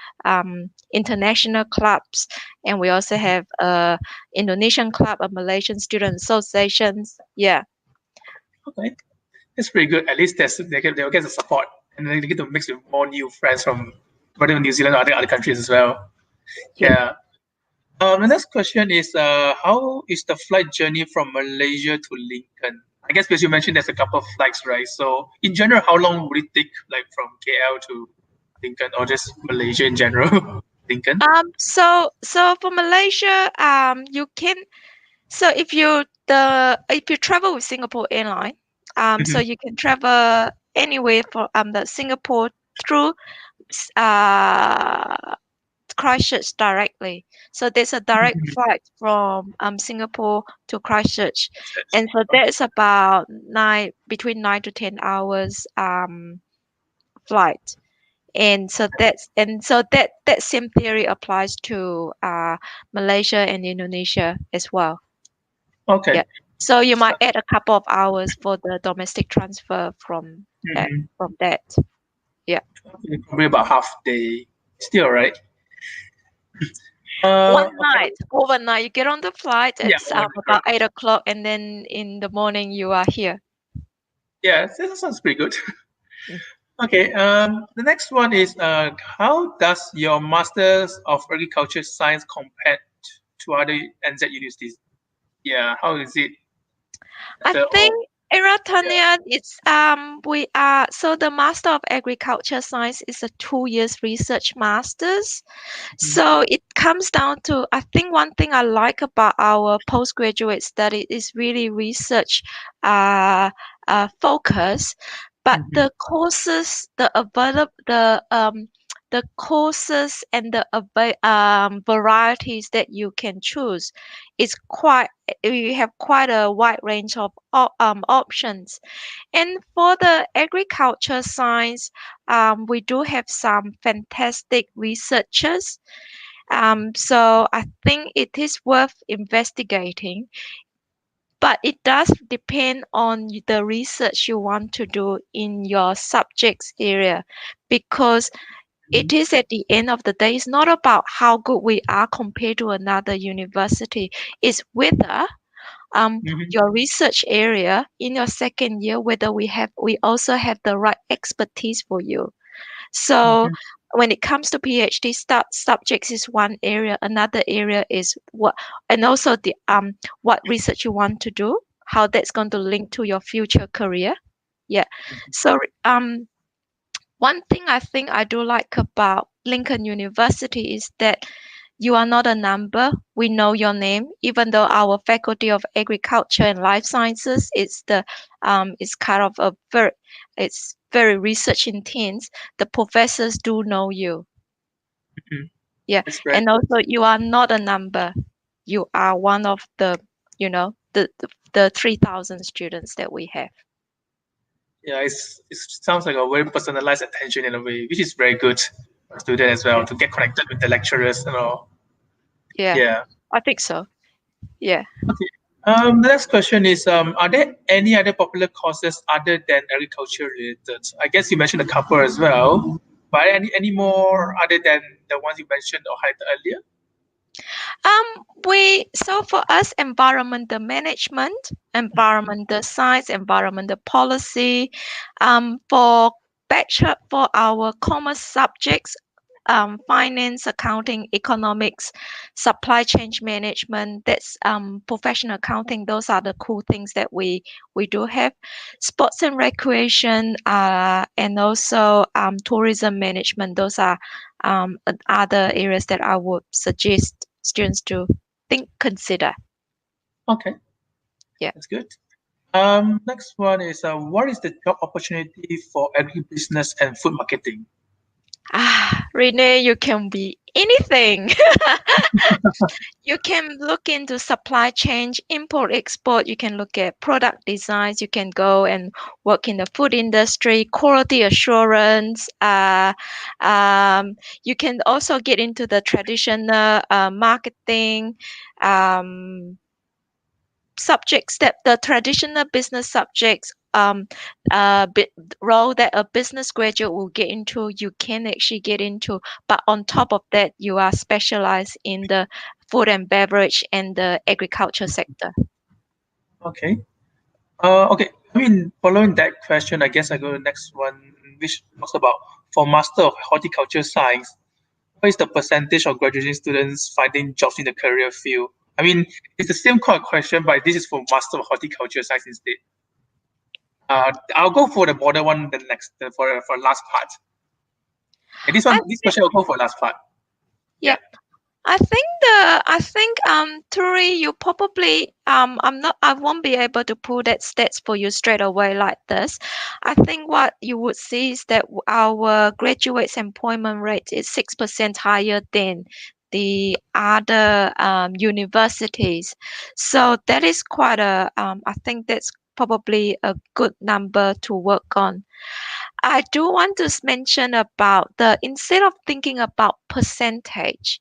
international clubs, and we also have a Indonesian club, a Malaysian student associations. Yeah. Okay, that's pretty good. At least they'll get the support, and then they get to mix with more new friends from whether New Zealand or other countries as well. Yeah. The next question is how is the flight journey from Malaysia to Lincoln? I guess because you mentioned there's a couple of flights, right? So in general, how long would it take, like from KL to Lincoln, or just Malaysia in general? Lincoln. So for Malaysia, you can. So if you travel with Singapore Airline, so you can travel anywhere from the Singapore through Christchurch directly. So there's a direct flight from Singapore to Christchurch, and so that's about between 9 to 10 hours flight. And so that same theory applies to Malaysia and Indonesia as well. Okay. Yeah. So you might add a couple of hours for the domestic transfer from that. Yeah. Probably about half day. Still, right? One night, overnight, you get on the flight. It's overnight, about 8 o'clock, and then in the morning you are here. Yeah, that sounds pretty good. Okay, the next one is how does your Masters of Agriculture Science compare to other NZ universities? Yeah, how is it? I think Eratania, it's so the Master of Agriculture Science is a 2 years research masters. So it comes down to, I think one thing I like about our postgraduate study is really research focus, but the courses, the courses and the varieties that you can choose is you have quite a wide range of options. And for the agriculture science, we do have some fantastic researchers. So I think it is worth investigating. But it does depend on the research you want to do in your subjects area, because it is at the end of the day, it's not about how good we are compared to another university. It's whether your research area in your second year, whether we also have the right expertise for you. So when it comes to PhD subjects is one area, another area is and also the what research you want to do, how that's going to link to your future career. Yeah. So one thing I think I do like about Lincoln University is that You are not a number. We know your name, even though our Faculty of Agriculture and Life Sciences is kind of it's very research intense. The professors do know you. Yeah, That's great. and also you are not a number. You are one of the, the 3,000 students that we have. Yeah, it sounds like a very personalized attention in a way, which is very good for a student as well to get connected with the lecturers and all. Yeah, I think so. Yeah. Okay. The next question is, are there any other popular courses other than agriculture related? I guess you mentioned a couple as well, but any more other than the ones you mentioned or highlighted earlier? So for us, environmental management, environmental science, environmental policy, for our commerce subjects, finance, accounting, economics, supply chain management, that's professional accounting. Those are the cool things that we do have. Sports and recreation, and also tourism management. Those are other areas that I would suggest students to consider. Okay. Yeah. That's good. Next one is, what is the job opportunity for agribusiness and food marketing? Renee, you can be anything. You can look into supply chain, import, export. You can look at product designs. You can go and work in the food industry, quality assurance. You can also get into the traditional marketing subjects, that the traditional business subjects role that a business graduate will get into, you can actually get into. But on top of that, you are specialized in the food and beverage and the agriculture sector. Okay. Okay. I mean, following that question, I guess I go to the next one, which talks about for Master of Horticulture Science, what is the percentage of graduating students finding jobs in the career field? I mean, it's the same kind of question, but this is for Master of Horticulture Science instead. I'll go for the border one for last part. And this question I'll go for last part. Yeah. I think Turi, you probably I won't be able to pull that stats for you straight away like this. I think what you would see is that our graduates employment rate is 6% higher than the other universities. So that is quite I think that's probably a good number to work on. I do want to mention about instead of thinking about percentage,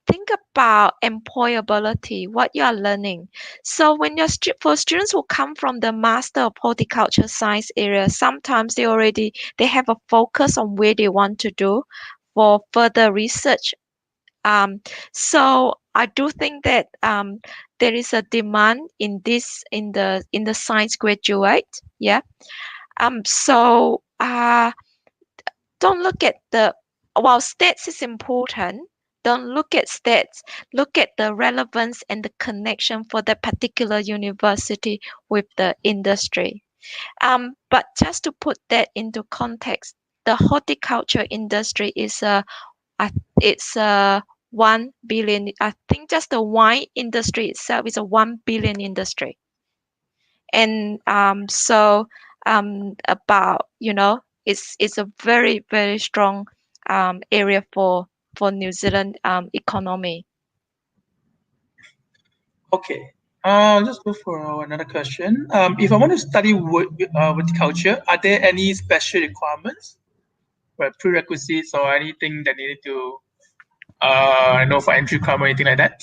think about employability, what you are learning. So when for students who come from the Master of Horticulture Science area, sometimes they have a focus on where they want to do for further research. So I do think that there is a demand in the science graduate. Yeah. So don't look at while stats is important, don't look at stats, look at the relevance and the connection for the particular university with the industry. But just to put that into context, the horticulture industry is it's a 1 billion. I think just the wine industry itself is a 1 billion industry. And about it's a very, very strong area for New Zealand economy. Okay. I'll just go for another question. If I want to study horticulture, are there any special requirements, prerequisites, or anything that needed to, for entry requirement, anything like that?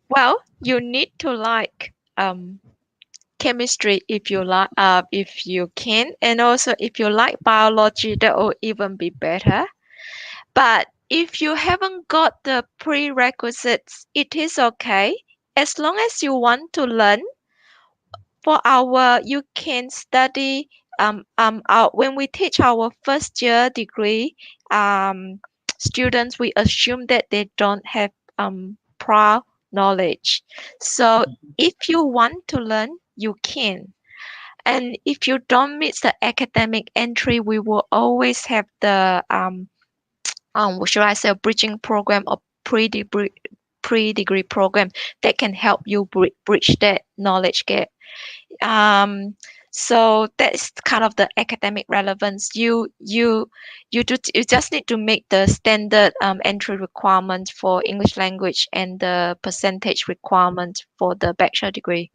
Well, you need to like chemistry if you can, and also if you like biology, that will even be better. But if you haven't got the prerequisites, it is okay. As long as you want to learn, you can study when we teach our first year degree students, we assume that they don't have prior knowledge. So if you want to learn, you can. And if you don't meet the academic entry, we will always have the should I say, a bridging program or pre-degree program that can help you bridge that knowledge gap. So that's kind of the academic relevance. You just need to make the standard entry requirement for English language and the percentage requirement for the bachelor degree.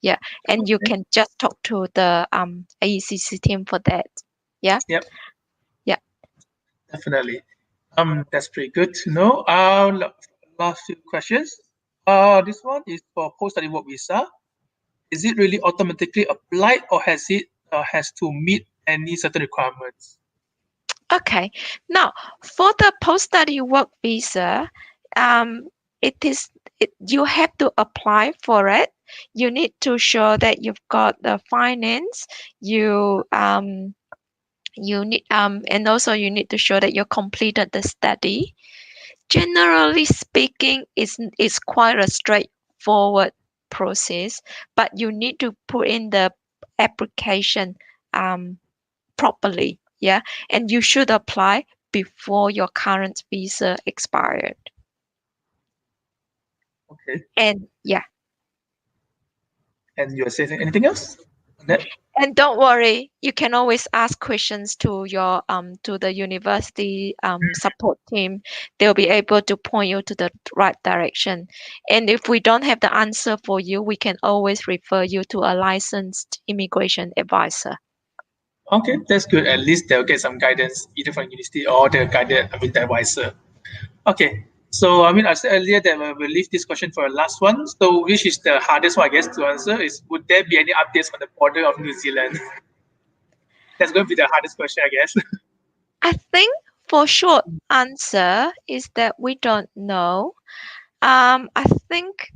Yeah, and you can just talk to the AECC team for that. Yeah. Yep. Yeah. Definitely. That's pretty good to know. Last few questions. This one is for post-study work visa. Is it really automatically applied, or has it has to meet any certain requirements? Okay. Now, for the post-study work visa, you have to apply for it. You need to show that you've got the finance. You need and also you need to show that you completed the study. Generally speaking, it's quite a straightforward process, but you need to put in the application properly. Yeah, and you should apply before your current visa expired. Okay. And yeah. And you're saying anything else? And don't worry, you can always ask questions to your to the university support team. They'll be able to point you to the right direction. And if we don't have the answer for you, we can always refer you to a licensed immigration advisor. Okay, that's good. At least they'll get some guidance either from university or the the advisor. Okay, so I said earlier that we'll leave this question for a last one. So which is the hardest one, I guess, to answer is, would there be any updates on the border of New Zealand? That's going to be the hardest question, I guess. I think for short answer is that we don't know. I think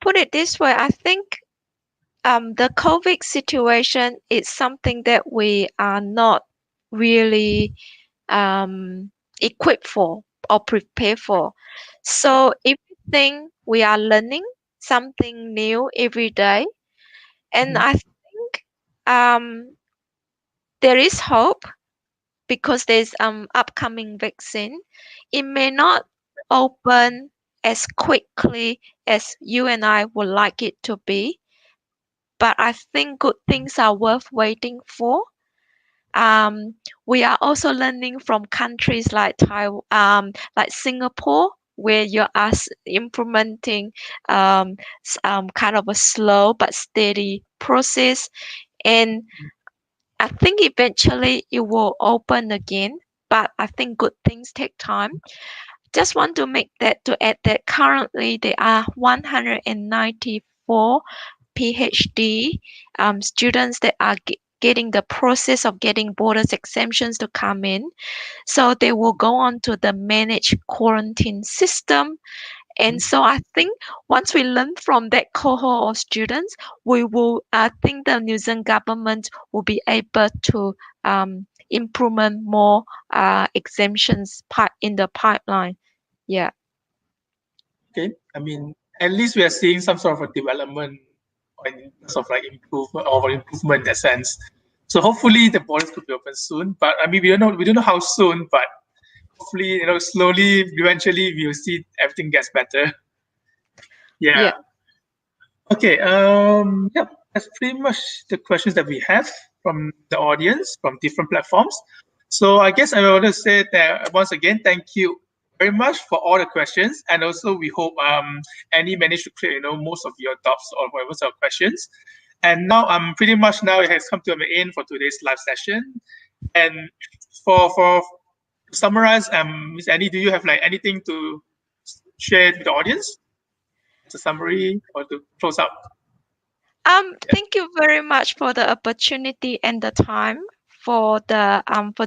put it this way, I think the COVID situation is something that we are not really equipped for or prepared for. So if you think we are learning something new every day, and I think there is hope because there's upcoming vaccine. It may not open as quickly as you and I would like it to be, but I think good things are worth waiting for. We are also learning from countries like Taiwan, like Singapore, where you are implementing kind of a slow but steady process, and I think eventually it will open again. But I think good things take time. Just want to add that currently there are 194 PhD students that are getting the process of getting borders exemptions to come in. So they will go on to the managed quarantine system. And so I think once we learn from that cohort of students, I think the New Zealand government will be able to implement more exemptions in the pipeline. Yeah. Okay, at least we are seeing some sort of a development in terms of improvement in that sense. So hopefully the borders could be open soon. But we don't know how soon, but hopefully, slowly, eventually we'll see everything gets better. Yeah. Okay. Yeah, that's pretty much the questions that we have from the audience from different platforms. So I guess I want to say that once again, thank you very much for all the questions, and also we hope Annie managed to clear most of your doubts or whatever sort of questions. And now pretty much now it has come to an end for today's live session. And for to summarize, Miss Annie, do you have anything to share with the audience? As a summary or to close out? Thank you very much for the opportunity and the time for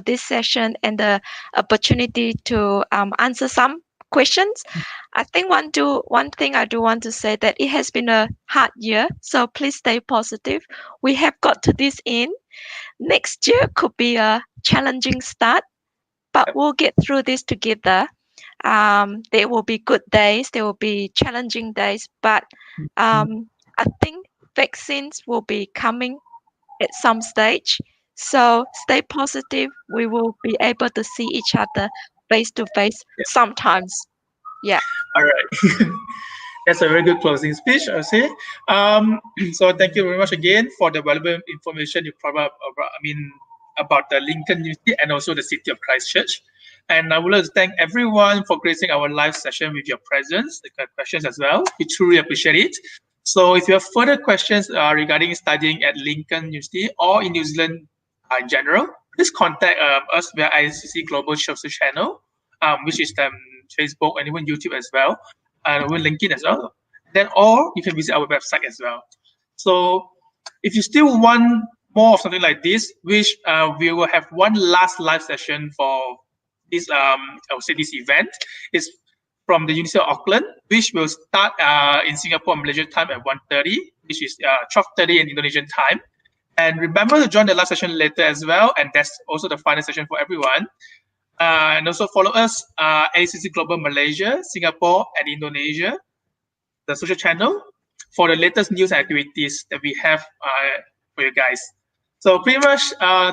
this session and the opportunity to answer some questions. I think one thing I do want to say that it has been a hard year, so please stay positive. We have got to this end. Next year could be a challenging start, but we'll get through this together. There will be good days, there will be challenging days, but I think vaccines will be coming at some stage. So stay positive. We will be able to see each other face to face sometimes. Yeah. All right. That's a very good closing speech, I'll say. So thank you very much again for the valuable information you provided about the Lincoln University and also the city of Christchurch. And I would like to thank everyone for gracing our live session with your presence, the questions as well. We truly appreciate it. So if you have further questions regarding studying at Lincoln University or in New Zealand in general, please contact us via ICC Global Social Channel, which is Facebook and even YouTube as well, and we'll link it as well. Then, or you can visit our website as well. So, if you still want more of something like this, which we will have one last live session for this, I would say this event is from the University of Auckland, which will start in Singapore and Malaysia time at 1:30, which is 12:30 in Indonesian time. And remember to join the last session later as well, and that's also the final session for everyone. And also follow us, ACC Global Malaysia, Singapore, and Indonesia, the social channel, for the latest news and activities that we have for you guys. So pretty much,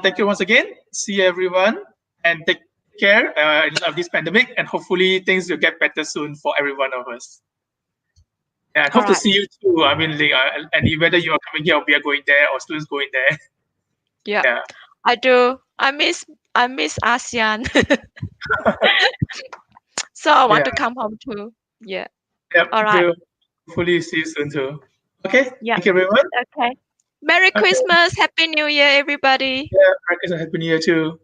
thank you once again. See you everyone, and take care of this pandemic, and hopefully things will get better soon for every one of us. Yeah, and hope to see you too. I mean, and whether you are coming here or we are going there or students going there. Yeah. I do. I miss ASEAN. So I want to come home too. Yeah. Yep. All right. Hopefully see you soon too. Okay. Yeah. Thank you everyone. Okay. Merry Christmas, Happy New Year, everybody. Yeah, Merry Christmas, Happy New Year too.